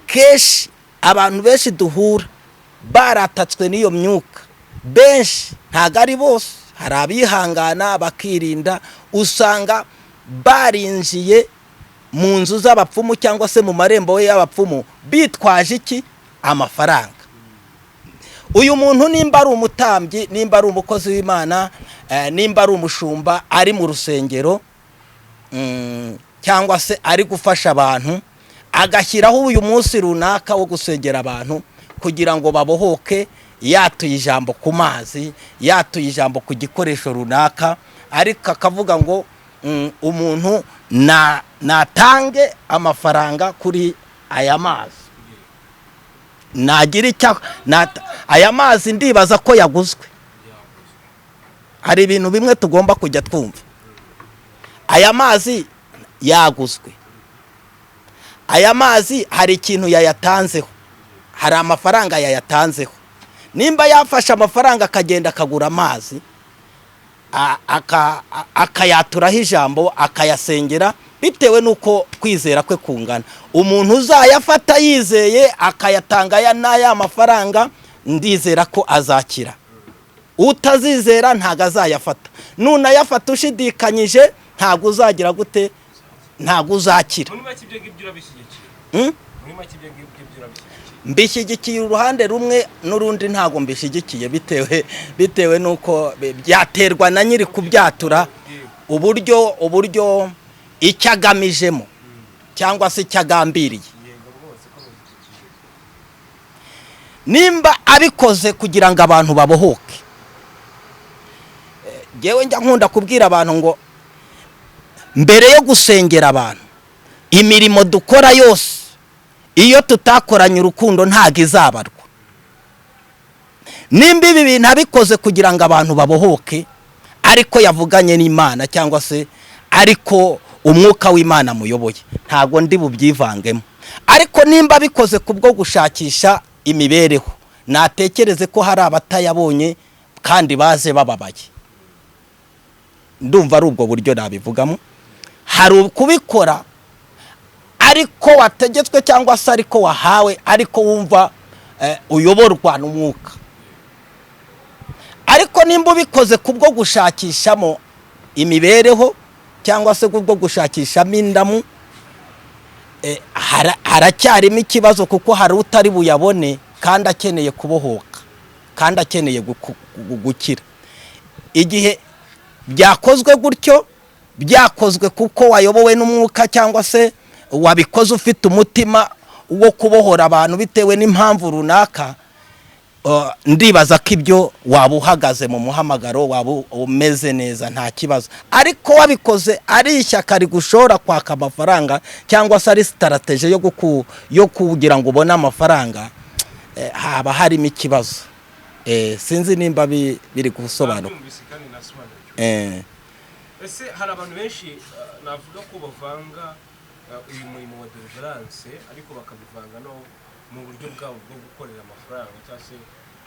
Speaker 2: Keshi abantu benshi duhura baratatswe n'iyo myuka, benshi ntago ari bose, hari abihangana bakirinda. Usanga barinjiye mu nzu z'abapfumu cyangwa se mu marembo y'abapfumu bitwaje iki? Amafaranga. Uyu muntu nimba ari umutambyi, nimba ari umukozi w'Imana, nimba ari umushumba, ari mu rusengero cyangwa se ari gufasha abantu, agashyiraho uyu munsi runaka wo gusengera abantu kugira ngo babohoke, yatuye ijambo ku mazi, yatuye ijambo ku gikoresho runaka, ariko akavuga ngo umuntu natange amafaranga kuri aya mazi. Nagira icyo aya mazi ndibaza ko yaguzwe. Hari ibintu bimwe tugomba kujya twumva. Aya mazi yaguzwe. Aya mazi hari ikintu yayatanzeho, hari amafaranga yayatanzeho. Nimba yafashe amafaranga akagenda akagura amazi, akayaturaho ijambo, akayasengera, bitewe nuko kwizera kwe kungana. Umuntu uzayafata yizeye akayatanga n'aya mafaranga, ndizera ko azakira. Utazizera ntago azayafata. Nunayafata ushidikanyije ntago uzagira gute? Ntago uzakira. Mbishyigikiye uruhande rumwe, n'urundi ntago mbishyigikiye, bitewe nuko byaterwa na nyiri kubyatura uburyo icyagamijemo cyangwa se cyagambiriye. Nimba abikoze kugira ngo abantu babohoke, jewe njya nkunda kubwira abantu ngo mbere yo gusengera abantu, imirimo dukora yose iyo tutakoranye urukundo ntago izabarwa. Nimba ibi bintu abikoze kugira ngo abantu babohoke, ariko yavuganye n'Imana cyangwa se ariko umwuka w'Imana muyoboye, ntago ndi bubyivangemo. Ariko nimba bikoze kubwo gushakisha imibereho, natekereze ko hari abatayabonye kandi baze bababaye. Ndumva ari ubwo buryo nabivugamo. Hari ukubikora ariko wategetswe cyangwa se ariko wahawe, ariko wumva uyoborwa n'umwuka. Ariko nimba ubikoze kubwo gushakishamo imibereho cyangwa se kubwo gushakishamo indamu, haracyarimo ikibazo, kuko hari utari buyabone kandi akeneye kubohoka, kandi akeneye gukira. Igihe byakozwe gutyo, byakozwe kuko wayobowe n'umwuka cyangwa se wabikoze ufite umutima wo kubohora abantu bitewe n'impamvu runaka, ndibaza ko ibyo waba uhagaze mu muhamagaro, waba umeze neza, nta kibazo. Ariko wabikoze ari ishyaka rigushora kwaka amafaranga cyangwa se ari strategy yo kugira ngo ubone amafaranga, haba harimo ikibazo. Sinzi nimba biri gusobanuka.
Speaker 1: Ese hari abantu benshi navuga ko bavanga uyu murimo wa deliverance ariko bakabivanga no mu buryo bwabo bwo gukorera amafaranga cyangwa se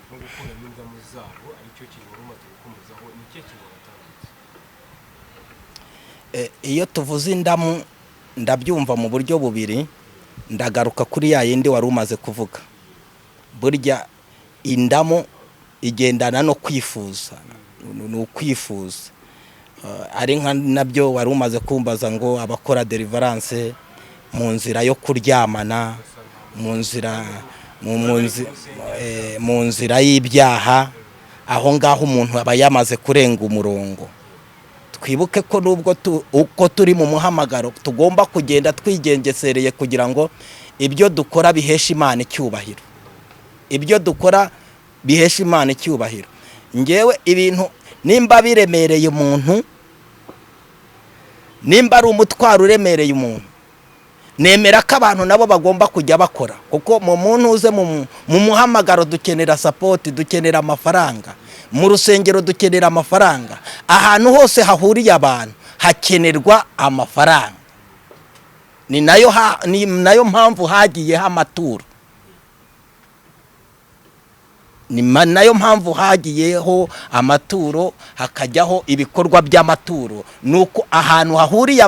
Speaker 1: no gukuramo indamu zabo, aricyo kintu rumaze gukomezaho. Ni cyo kintu batandukanye.
Speaker 2: Iyo tuvuze indamu ndabyumva mu buryo bubiri. Ndagaruka kuri ya yindi wari umaze kuvuga. Burya indamu igendana no kwifuza, ni ukwifuza. Ari nka nabyo wari umaze kumbaza ngo abakora deliverance mu nzira yo kuryamana, mu nzira y'ibyaha, aho ngaho umuntu aba yamaze kurenga umurongo. Twibuke ko nubwo uko turi mu muhamagaro tugomba kugenda twigengesereye kugira ngo ibyo dukora bihesha Imana icyubahiro. Ibyo dukora bihesha Imana icyubahiro. Ngewe ibintu nimba biremereye umuntu, nimba ari umutwaro uremereye umuntu, nemera ko abantu nabo bagomba kujya bakora, kuko mu muntu uze mu muhamagaro dukenera support, dukenera amafaranga. Mu rusengero dukenera amafaranga. Ahantu hose hahuriye abantu hakenerwa amafaranga. Ni nayo mpamvu hagiyeho amaturo. Ni nayo mpamvu hagiyeho amaturo, hakajyaho ibikorwa by'amaturo. Nuko ahantu hahuriye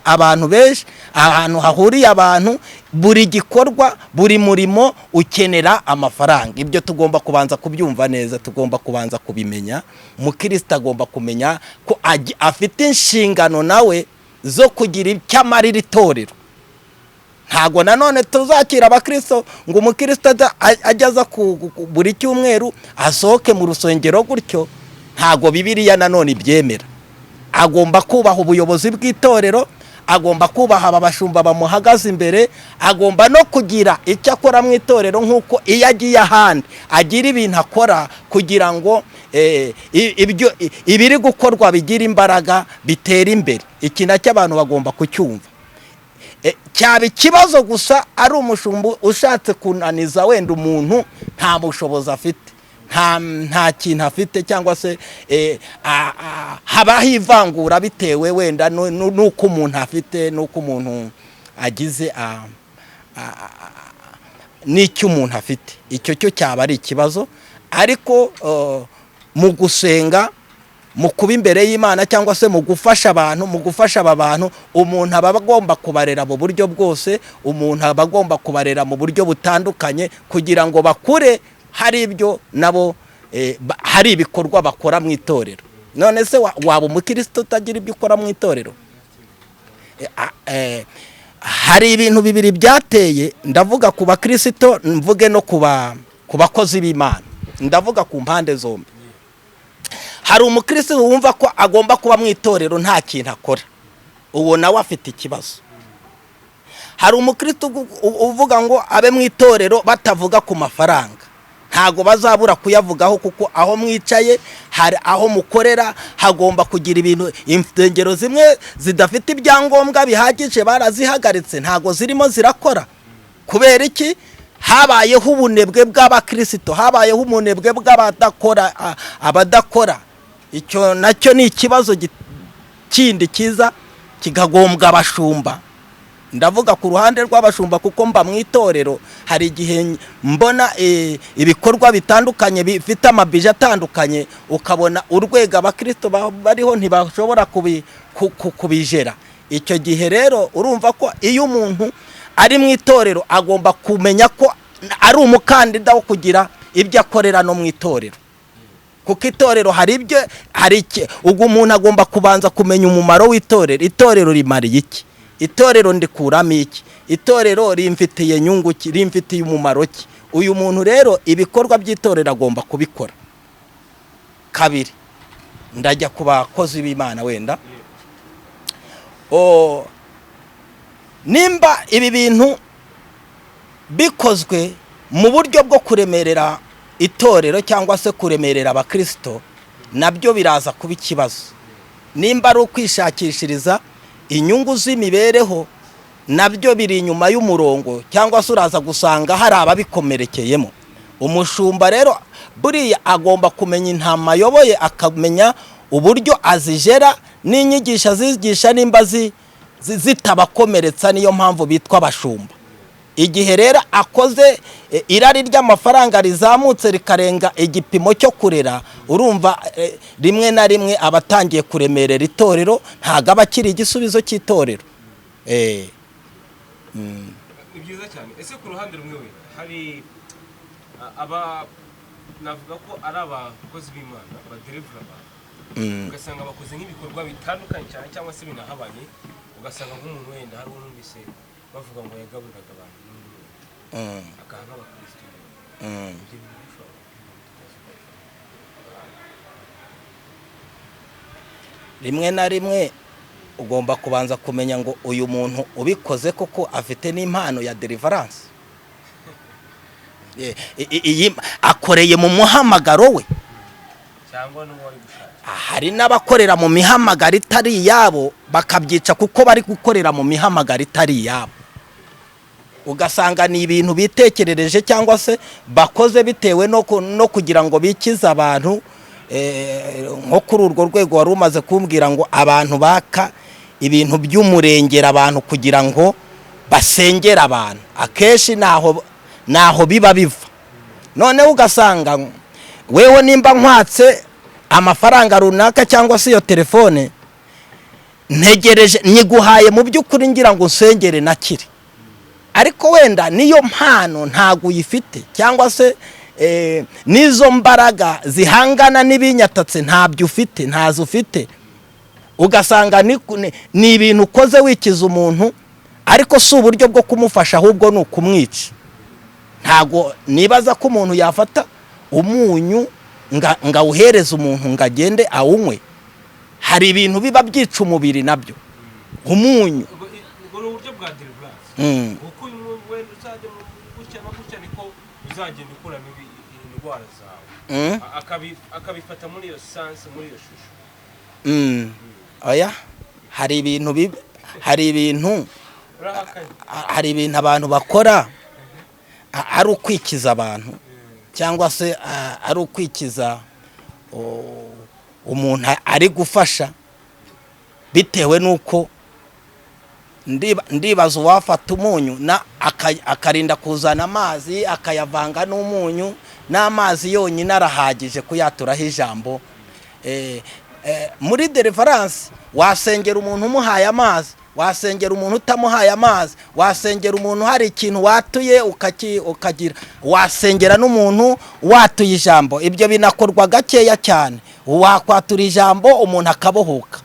Speaker 2: abantu benshi, ahantu hahuriye abantu, buri gikorwa, buri murimo ukenera amafaranga. Ibyo tugomba kubanza kubyumva neza, tugomba kubanza kubimenya. Umukristo agomba kumenya ko afite inshingano nawe zo kugira icyo amarira itorero. Ntago nanone tuzakira abakristo ngo umukristo ajyaza buri cyumweru asohoke mu rusengero gutyo. Ntago Bibiliya nanone ibyemera. Agomba kubaha ubuyobozi bw'itorero, agomba kubaha abashumba bamuhagaze imbere, agomba no kugira icyo akora mu itorero, nk'uko iyo agiye ahandi agira ibintu akora kugira ngo ibiri gukorwa bigira imbaraga, bitera imbere. Iki nacyo abantu bagomba kucyumva. Cyaba ikibazo gusa ari umushumba ushatse kunaniza wenda umuntu nta bushobozi afite, nta kintu afite, cyangwa se habaho ivangura bitewe wenda nuko umuntu afite, nuko umuntu agize n'icyo umuntu afite. Icyo cyo cyaba ari ikibazo. Ariko mu gusenga, mu kuba imbere y'Imana, cyangwa se mu gufasha abantu, mu gufasha aba bantu, umuntu aba agomba kubarera mu buryo bwose. Umuntu aba agomba kubarera mu buryo butandukanye kugira ngo bakure hari ibyo nabo hari ibikorwa bakora mu itorero. None se waba umukristo utagira ibyo ukora mu itorero? Hari ibintu bibiri byateye, ndavuga ku bakristo, mvuge no ku bakozi b'Imana. Ndavuga ku mpande zombi. Hari umukristo wumva ko agomba kuba mu itorero nta kintu akora, uwo nawe afite ikibazo. Hari umukristo uvuga ngo abe mu itorero batavuga ku mafaranga. Ntago bazabura kuyavugaho, kuko aho mwicaye, hari aho mukorera, hagomba kugira ibintu. Insengero zimwe zidafite ibyangombwa bihagije barazihagaritse, ntago zirimo zirakora. Kubera iki? Habayeho ubunebwe bw'abakristo, habayeho ubunebwe abadakora. Icyo nacyo ni ikibazo kindi kiza kigagombwa abashumba. Ndavuga ku ruhande rw'abashumba, kuko mba mu itorero. Hari igihe mbona ibikorwa bitandukanye bifite amabije atandukanye, ukabona urwego abakristo bariho ntibashobora kubijera. Icyo gihe rero urumva ko iyo umuntu ari mu itorero agomba kumenya ko ari umukandida wo kugira ibyo akorera no mu itorero. Kuko itorero ubwo umuntu agomba kubanza kumenya umumaro w'itorero. Itorero rimariye iki? Itorero ndikuramo iki? Itorero rimfitiye nyungu ki? Rimfitiye umumaro ki? Uyu muntu rero ibikorwa by'itorero agomba kubikora. Kabiri, ndajya ku bakozi b'Imana wenda. Nimba ibi bintu bikozwe mu buryo bwo kuremerera itorero cyangwa se kuremerera abakristo, nabyo biraza kuba ikibazo. Nimba ari ukwishakishiriza inyungu z'imibereho, nabyo biri inyuma y'umurongo, cyangwa se uraza gusanga hari ababikomerekeyemo. umushumba rero buriya agomba kumenya intama ayoboye, akamenya uburyo azijera n'inyigisho azigisha nimba zitabakomeretsa, niyo mpamvu bitwa abashumba. Igihe rero akoze irari ry'amafaranga rizamutse rikarenga igipimo cyo kurera, urumva rimwe na rimwe abatangiye kuremerera itorero, ntago abakiri igisubizo cy'itorero.
Speaker 1: Ni byiza cyane. Ese ku ruhande rumwe we hari aba navuga ko ari abakozi b'Imana badelivura abantu, ugasanga bakoze nk'ibikorwa bitandukanye cyane cyangwa se binahabanye, ugasanga nk'umuntu wenda hari uwumvise bavuga ngo yagaburiraga abantu akaha nk'abakristo.
Speaker 2: Rimwe na rimwe ugomba kubanza kumenya ngo uyu muntu ubikoze koko afite n'impano ya deliverance, akoreye mu muhamagaro we,
Speaker 1: cyangwa n'uwari gushaka.
Speaker 2: Hari n'abakorera mu mihamagaro itari iyabo bakabyica kuko bari gukorera mu mihamagaro itari iyabo, ugasanga ni ibintu bitekerereje cyangwa se bakoze bitewe no kugira ngo bikize abantu. Nko kuri urwo rwego wari umaze kumbwira ngo abantu baka ibintu by'umurengera abantu kugira ngo basengere abantu, akenshi naho biba biva. Noneho ugasanga wewe nimba nkwatse amafaranga runaka cyangwa se iyo telefone, ntegereje nyiguhaye mu by'ukuri ngira ngo nsengere nakiri, ariko wenda niyo mpano ntago uyifite, cyangwa se nizo mbaraga zihangana n'ibinyatatse ntabyo ufite, ntazo ufite. Ugasanga ni ibintu ukoze wikiza umuntu, ariko si uburyo bwo kumufasha, ahubwo ni ukumwica. Ntago nibaza ko umuntu yafata umunyu ngawuhereza umuntu ngagende awunywe. Hari ibintu biba byica umubiri nabyo, umunyu.
Speaker 1: Ubwo uburyo bwa deliverance uko wenda uzajya mu gutya no gutya niko uzagenda ukuramo indwara zawe, akabifata muri iyo sanse, muri iyo shusho.
Speaker 2: Oya, hari ibintu abantu bakora ari ukwikiza abantu, cyangwa se ari ukwikiza umuntu ari gufasha, bitewe nuko ndibaza uwafata umunyu akarinda kuzana amazi akayavanga n'umunyu, n'amazi yonyine arahagije kuyaturaho ijambo. Muri deliverance wasengera umuntu umuhaye amazi, wasengera umuntu utamuhaye amazi, wasengera umuntu hari ikintu watuye ukagira, wasengera n'umuntu watuye ijambo. Ibyo binakorwa gakeya cyane, wakwatura ijambo umuntu akabohoka.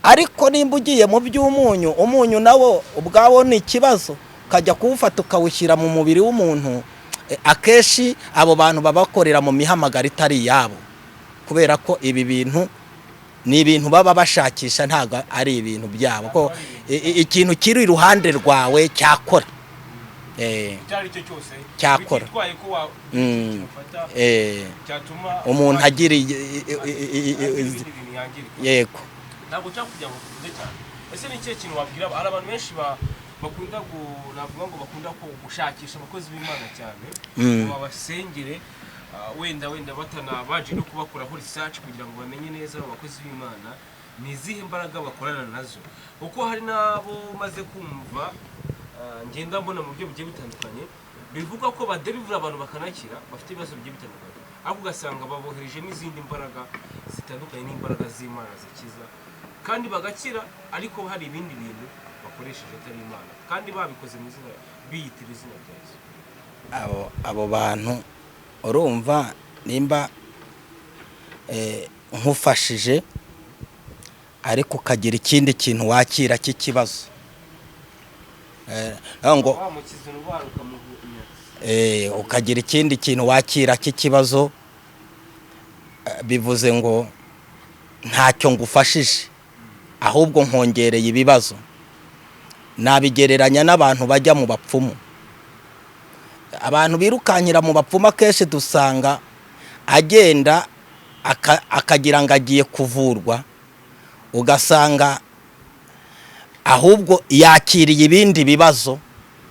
Speaker 2: Ariko nimba ugiye mu by'umunyu, umunyu nawo ubwawo ni ikibazo, ukajya kuwufata ukawushyira mu mubiri w'umuntu, akenshi abo bantu babakorera mu mihamagaro itari iyabo, kubera ko ibi bintu ni ibintu baba bashakisha, ntabwo ari ibintu byabo, ko ikintu kiri iruhande rwawe cyakora, cyakora umuntu agira yego.
Speaker 1: Ntabwo cyakujya ngo kuvuze cyane. Ese ni ikihe kintu wabwira abantu benshi bakunda navuga ngo bakunda gushakisha abakozi b'Imana cyane, babasengere wenda batanabaje no kubakuraho research kugira ngo bamenye neza abakozi b'Imana ni izihe mbaraga bakorana nazo, kuko hari nabo maze kumva ngenda mbona mu buryo bugiye bitandukanye bivuga ko badelivura abantu bakanakira bafite ibibazo bigiye bitandukanye, ariko ugasanga babohereje n'izindi mbaraga zitandukanye n'imbaraga z'Imana zikiza, kandi bagakira, ariko hari ibindi bintu bakoresheje atari Imana, kandi babikoze mu izina, biyitira izina rya Yesu.
Speaker 2: Abo bantu urumva nimba nkufashije ariko ukagira ikindi kintu wakira cy'ikibazo, ngo ukagira ikindi kintu wakira cy'ikibazo, bivuze ngo ntacyo ngufashije ahubwo nkongereye ibibazo. Nabigereranya n'abantu bajya mu bapfumu. Abantu birukankira mu bapfumu akenshi dusanga agenda akagira ngo agiye kuvurwa, ugasanga ahubwo yakiriye ibindi bibazo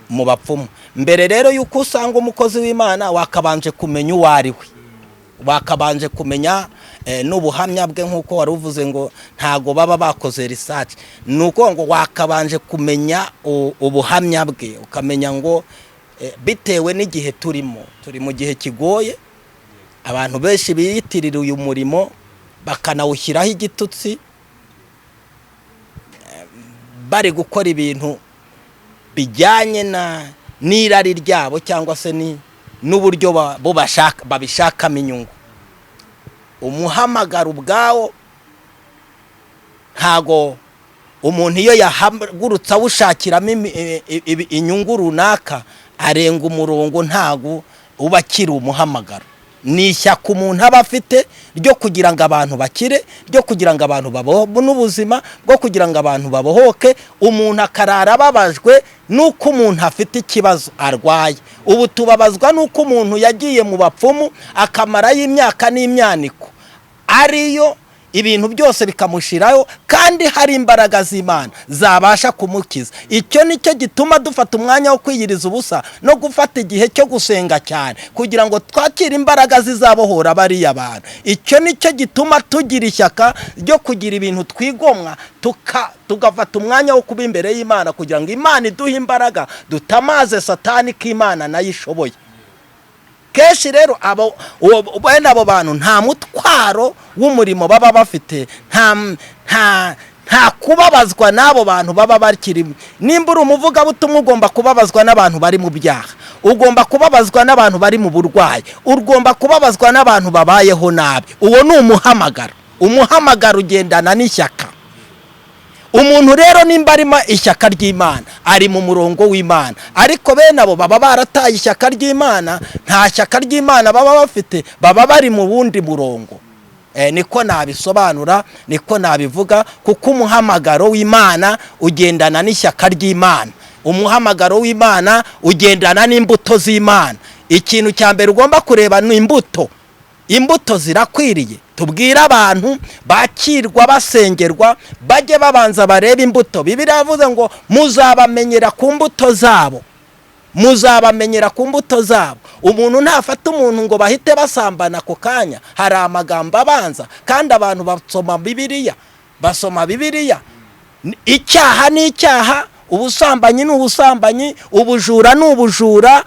Speaker 2: mu bapfumu. mbere rero yuko usanga umukozi w'Imana wakabanje kumenya uwo ari we, wakabanje kumenya n'ubuhamya bwe, nk'uko wari uvuze ngo ntago baba bakoze research. Nuko ngo wakabanje kumenya ubuhamya bwe, ukamenya ngo bitewe n'igihe turi mu gihe kigoye, abantu benshi biyitirira uyu murimo bakanawushyiraho igitutsi, bari gukora ibintu bijyanye n'irari ryabo cyangwa se n'uburyo babishakamo inyungu. Umuhamagaro ubwawo ntago umuntu iyo yahagurutse awushakiramo inyungu runaka arenga umurongo, ntago uba akiri umuhamagaro. Ni ishyaka umuntu aba afite ryo kugira ngo abantu bakire, ryo kugira ngo abantu babone ubuzima, bwo kugira ngo abantu babohoke. Umuntu akarara ababajwe nuko umuntu afite ikibazo arwaye. Ubu tubabazwa nuko umuntu yagiye mu bapfumu akamarayo imyaka n'imyaniko, ariyo ibintu byose bikamushiraho, kandi hari imbaraga z'Imana zabasha kumukiza. Icyo nicyo gituma dufata umwanya wo kwiyiriza ubusa no gufata igihe cyo gusenga cyane, kugira ngo twakire imbaraga zizabohora bariya abantu. Icyo nicyo gituma tugira ishyaka ryo kugira ibintu twigomwa, tugafata umwanya wo kuba imbere y'Imana, kugira ngo Imana iduhe imbaraga dutamaze Satani ko Imana nayo ishoboye. Kenshi rero abo bantu nta mutwaro w'umurimo baba bafite, nta kubabazwa n'abo bantu baba bakiri. Nimba uri umuvugabutumwa ugomba kubabazwa n'abantu bari mu byaha, ugomba kubabazwa n'abantu bari mu burwayi, ugomba kubabazwa n'abantu babayeho nabi. Uwo ni umuhamagaro. Umuhamagaro ugendana n'ishyaka. Umuntu rero nimba arimo ishyaka ry'Imana ari mu murongo w'Imana, ariko bene abo baba barataye ishyaka ry'Imana, nta shyaka ry'Imana baba bafite, baba bari mu wundi murongo. Niko nabisobanura, niko nabivuga, kuko umuhamagaro w'Imana ugendana n'ishyaka ry'Imana. Umuhamagaro w'Imana ugendana n'imbuto z'Imana. Ikintu cya mbere ugomba kureba ni imbuto. Imbuto zirakwiriye. Tubwira abantu bakirwa basengerwa bajye babanza bareba imbuto. Bibiliya yavuze ngo muzabamenyera ku mbuto zabo, muzabamenyera ku mbuto zabo. Umuntu ntafata umuntu ngo bahite basambana ako kanya. Hari amagambo abanza, kandi abantu basoma Bibiliya. Icyaha ni icyaha, ubusambanyi ni ubusambanyi, ubujura ni ubujura,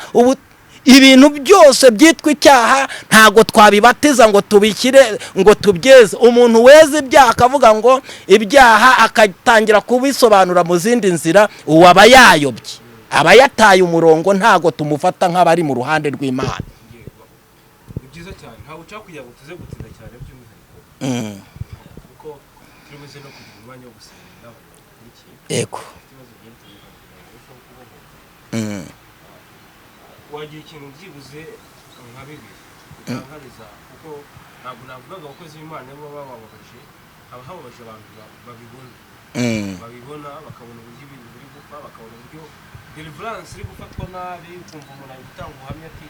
Speaker 2: ibintu byose byitwa icyaha ntago twabibatiza ngo tubikire ngo tubyeze. Umuntu weze ibyaha akavuga ngo ibyaha akatangira kubisobanura mu zindi nzira, uwaba yayobye, aba yataye umurongo, ntago tumufata nk'abari mu ruhande rw'Imana.
Speaker 1: Ni byiza cyane, ntago uca kugira ngo tuze gutinda cyane by'umwihariko, kuko turibuze no kugira umwanya wo gusenga n'abantu.
Speaker 2: Yego.
Speaker 1: Wagira ikintu byibuze nka bibiri utangariza, kuko ntabwo navuga ngo abakozi b'Imana bo bababaje, hababaje abantu babibona bakabona uburyo ibintu biri gupfa, bakabona uburyo deliverance iri gufatwa nabi. Ukumva umuntu ari gutanga ubuhamya ati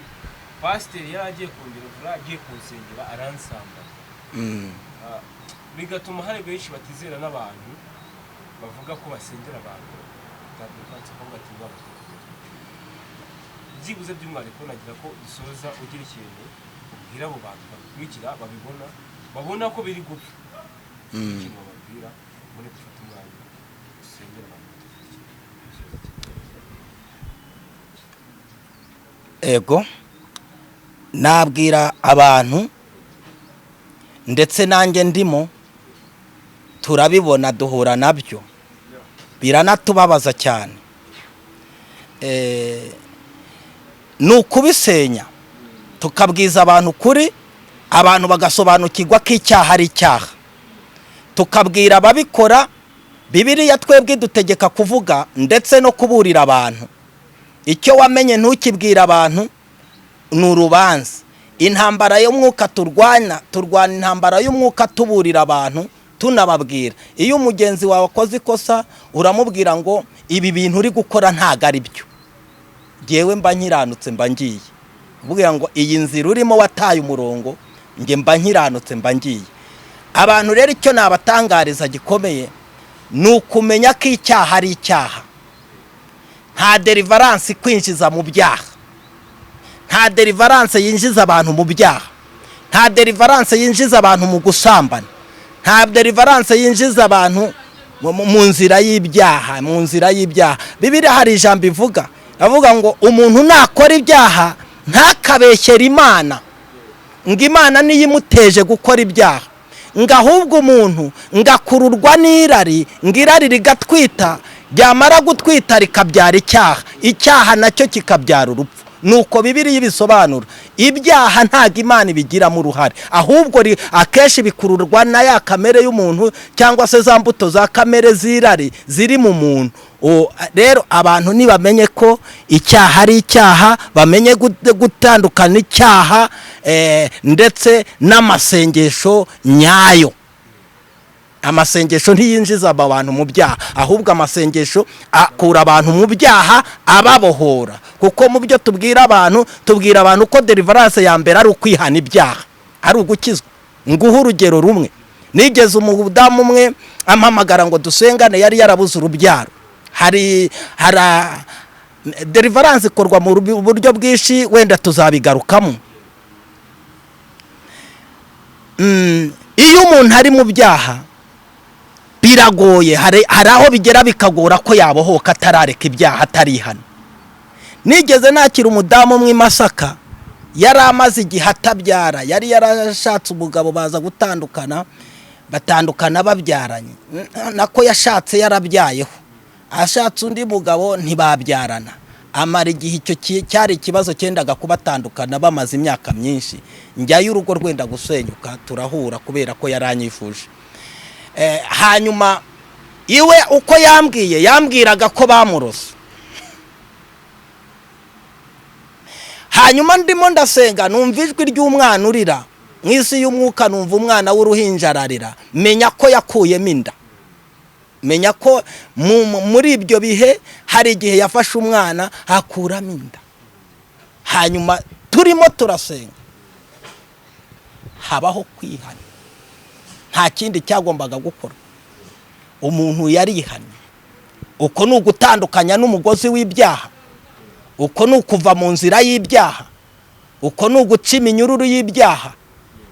Speaker 1: pasiteri yari agiye kundeliver, agiye kunsengera aransamba. Bigatuma hari benshi batizera n'abantu bavuga ko basengera abantu deliverance, kuko ati byibuze by'umwihariko nagira ko dusoza ugira ikintu ubwira abo bantu bakurikira, babona ko biri gupfa. Ikintu bababwira muri gufata umwanya usengera abantu.
Speaker 2: Ego, nabwira abantu, ndetse nanjye ndimo, turabibona, duhura nabyo, biranatubabaza cyane. Ni ukubisenya, tukabwiza abantu kuri, abantu bagasobanukirwa ko icyaha ari icyaha. Tukabwira ababikora, Bibiliya twebwe dutegeka kuvuga ndetse no kuburira abantu. Icyo wamenye ntukibwira abantu ni urubanza. Intambara y'umwuka turwana intambara y'umwuka tuburira abantu, tunababwira. Iyo umugenzi wawe akoze ikosa uramubwira ngo ibi bintu uri gukora ntago ari byo, ngewe mba nkiranutse mba ngiye. Ubwira ngo iyi nzira urimo wataye umurongo, nge mba nkiranutse mba ngiye. Abantu rero icyo nabatangariza gikomeye ni ukumenya ko icyaha ari icyaha. nta deliverance kwinjiza mu byaha, nta deliverance yinjiza abantu mu byaha, nta deliverance yinjiza abantu mu gusambana, nta deliverance yinjiza abantu mu nzira y'ibyaha, mu nzira y'ibyaha. Bibiliya hari ijambo ivuga, avuga ngo umuntu nakora ibyaha ntakabeshyera Imana, ngo Imana niyo imuteje gukora ibyaha, ngo ahubwo umuntu ngakururwa n'irari, ngo irari rigatwita, ryamara gutwita rikabyara icyaha, icyaha nacyo kikabyara urupfu. Nuko Bibiliya ibisobanura, ibyaha ntago Imana ibigiramo uruhare, ahubwo akenshi bikururwa na ya kamere y'umuntu cyangwa se za mbuto za kamere z'irari ziri mu muntu. Rero abantu nibamenye ko icyaha ari icyaha, bamenye gutandukana icyaha ndetse n'amasengesho nyayo. Amasengesho ntiyinjiza abantu mu byaha, ahubwo amasengesho akura abantu mu byaha ababohora. Kuko mu byo tubwira abantu ko deliverance ya mbere ari ukwihana ibyaha, ari ugukizwa. Nguha urugero rumwe, nigeze umudamu umwe ampamagara ngo dusengane, yari yarabuze urubyaro. Hari deliverance ikorwa mu buryo bwinshi, wenda tuzabigarukamo. Iyo umuntu ari mu byaha biragoye, hari aho bigera bikagora ko yabohoka atarareka ibyaha, atarihana. Nigeze nakira umudamu umwe i Masaka, yari amaze igihe atabyara, yari yarashatse umugabo, baza gutandukana, batandukana babyaranye. Nako yashatse yarabyayeho, ashatse undi mugabo ntibabyarana, amara igihe icyo cyari ikibazo cyendaga kubatandukana, bamaze imyaka myinshi. Njyayo urugo rwenda gusenyuka, turahura kubera ko yaranyifuje. Hanyuma iwe uko yambwiraga ko bamurose. Hanyuma ndimo ndasenga, numva ijwi ry'umwana urira mu isi y'umwuka, numva umwana w'uruhinja ararira. Menya ko yakuyemo inda, menya ko muri ibyo bihe hari igihe yafashe umwana akuramo inda. Hanyuma turimo turasenga, habaho kwihana. Nta kindi cyagombaga gukora, umuntu yarihanye. Uko ni ugutandukanya n'umugozi w'ibyaha, uko ni ukuva mu nzira y'ibyaha, uko ni uguca iminyururu y'ibyaha.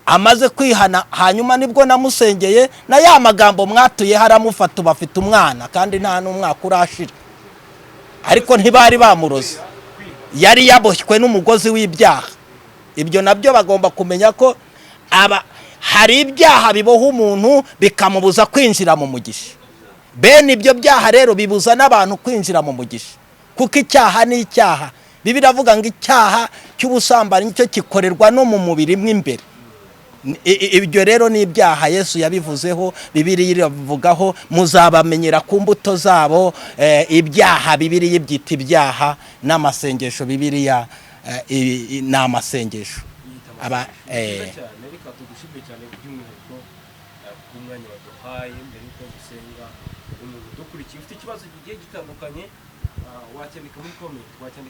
Speaker 2: Amaze kwihana, hanyuma nibwo namusengeye, na ya magambo mwatuye haramufata, bafite umwana kandi nta n'umwaka urashira, ariko ntibari bamuroze, yari yaboshywe n'umugozi w'ibyaha. Ibyo nabyo bagomba kumenya ko hari ibyaha biboha umuntu bikamubuza kwinjira mu mugisha. Bene ibyo byaha rero bibuza n'abantu kwinjira mu mugisha, kuko icyaha ni icyaha. Bibiliya iravuga ngo icyaha cy'ubusambanyi cyo gikorerwa no mu mubiri mw'imbere. Ibyo rero ni ibyaha Yesu yabivuzeho, Bibiliya iravugaho, muzabamenyera ku mbuto zabo. Ibyaha Bibiliya ibyita ibyaha, n'amasengesho Bibiliya ni amasengesho.
Speaker 1: Reka tugushimire cyane by'umwihariko bw'umwanya waduhaye mbere y'uko gusenga. Umuntu dukurikiye ufite ikibazo kigiye gitandukanye, wacyandika muri comment, kandi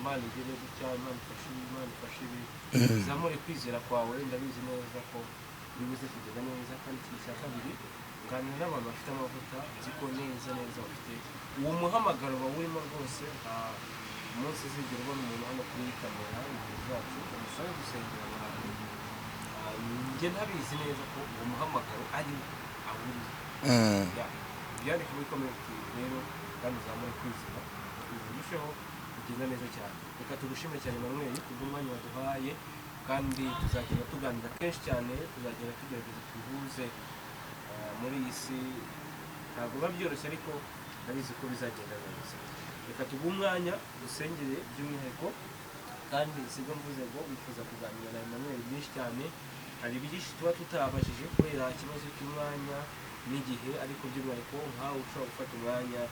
Speaker 1: Imana igire gutya, Imana ifashe ibi, zamure kwizera kwawe. Ndabizi neza ko bibuze kugenda neza. Kandi cya kabiri, ganira n'abantu bafite amavuta, ziko neza bafite uwo muhamagaro bawurimo rwose. Umunsi zigera ubona umuntu hano kuri kamera imbere zacu, umusabe gusengera abantu. Njye ntabizi neza ko uwo muhamagaro ari awuriye. Byandike muri comment rero, kandi uzamure kwizera, birusheho kugenda neza cyane. Reka tugushimire cyane Emmanuel kubw'umwanya waduhaye, kandi tuzagenda tuganira kenshi cyane, tuzagenda tugerageza tubihuze muri iyi si. Ntabwo biba byoroshye, ariko ndabizi ko bizagenda neza. Reka tuguhe umwanya dusengere by'umwihariko, kandi sibwo mvuze ngo wifuza kuganira na Emmanuel byinshi cyane. Hari byinshi tuba tutabajije kubera ikibazo cy'umwanya n'igihe, ariko by'umwihariko nkawe ushobora gufata umwanya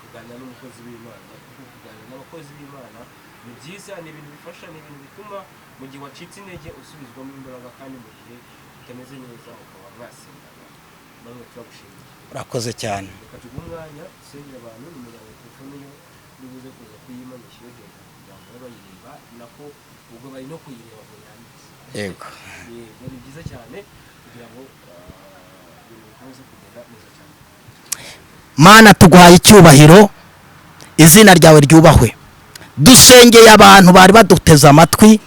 Speaker 1: kuganira n'umukozi w'Imana. Kuganira n'abakozi b'Imana ni byiza, ni ibintu bifasha, ni ibintu bituma mu gihe wacitse intege usubizwamo imbaraga, kandi mu gihe utameze neza ukaba mwasengana. Namwe turagushimiye.
Speaker 2: Urakoze cyane.
Speaker 1: Reka tuguhe umwanya dusengere abantu. Nimero yawe telefone yo nibuze kuza kuyimanisha hejuru kugira ngo bayireba, nako ubwo bari no kuyireba ngo yanditse. Yego, ni byiza cyane kugira ngo ibintu bikomeze kugenda neza cyane.
Speaker 2: Mana tuguhaye icyubahiro, izina ryawe ryubahwe. Dusengeye abantu bari baduteze amatwi,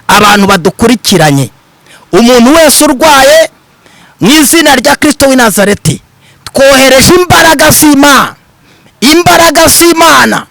Speaker 2: abantu badukurikiranye, umuntu wese urwaye mu izina rya Kristo w'i Nazareti twohereje imbaraga z'Imana, imbaraga z'Imana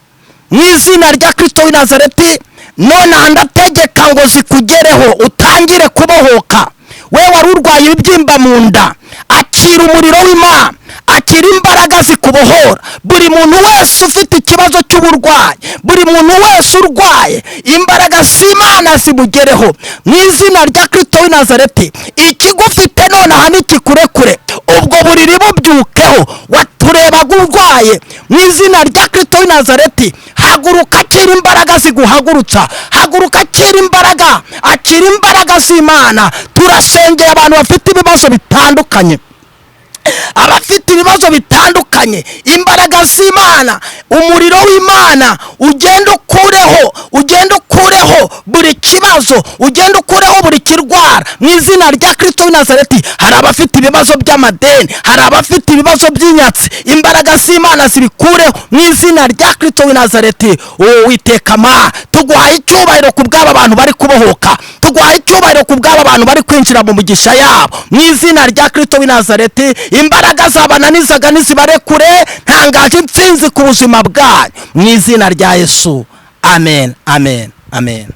Speaker 2: mu izina rya Kristo w'i Nazareti. None ndategeka ngo zikugereho utangire kubohoka. We wari urwaye ibibyimba mu nda, akira umuriro w'Imana, akira imbaraga zikubohora. Buri muntu wese ufite ikibazo cy'uburwayi, buri muntu wese urwaye, imbaraga z'Imana zimugereho mu izina rya Kristo w'i Nazareti. Ikigufite none aha nikikurekure, ubwo buriri bubyukeho. Waturebaga urwaye, mu izina rya Kristo w'i Nazareti haguruka, akira imbaraga ziguhagurutsa, haguruka, akira imbaraga, akira imbaraga z'Imana. Turasengera abantu bafite ibibazo bitandukanye, abafite ibibazo bitandukanye, imbaraga z'Imana, umuriro w'Imana ugenda ukureho, ugenda ukureho buri kibazo, ugenda ukureho buri kirwara mu izina rya Kristo w'i Nazareti. Hari abafite ibibazo by'amadeni, hari abafite ibibazo by'inyatsi, imbaraga z'Imana zibikureho mu izina rya Kristo w'i Nazareti. Uwiteka Mana, tuguhaye icyubahiro ku bw'aba bantu bari kubohoka, tuguhaye icyubahiro ku bw'aba bantu bari kwinjira mu mugisha yabo mu izina rya Kristo w'i Nazareti. Imbaraga zabananizaga nizibarekure, ntangaje intsinzi ku buzima bwanyu mu izina rya Yesu. Amen, amen, amen.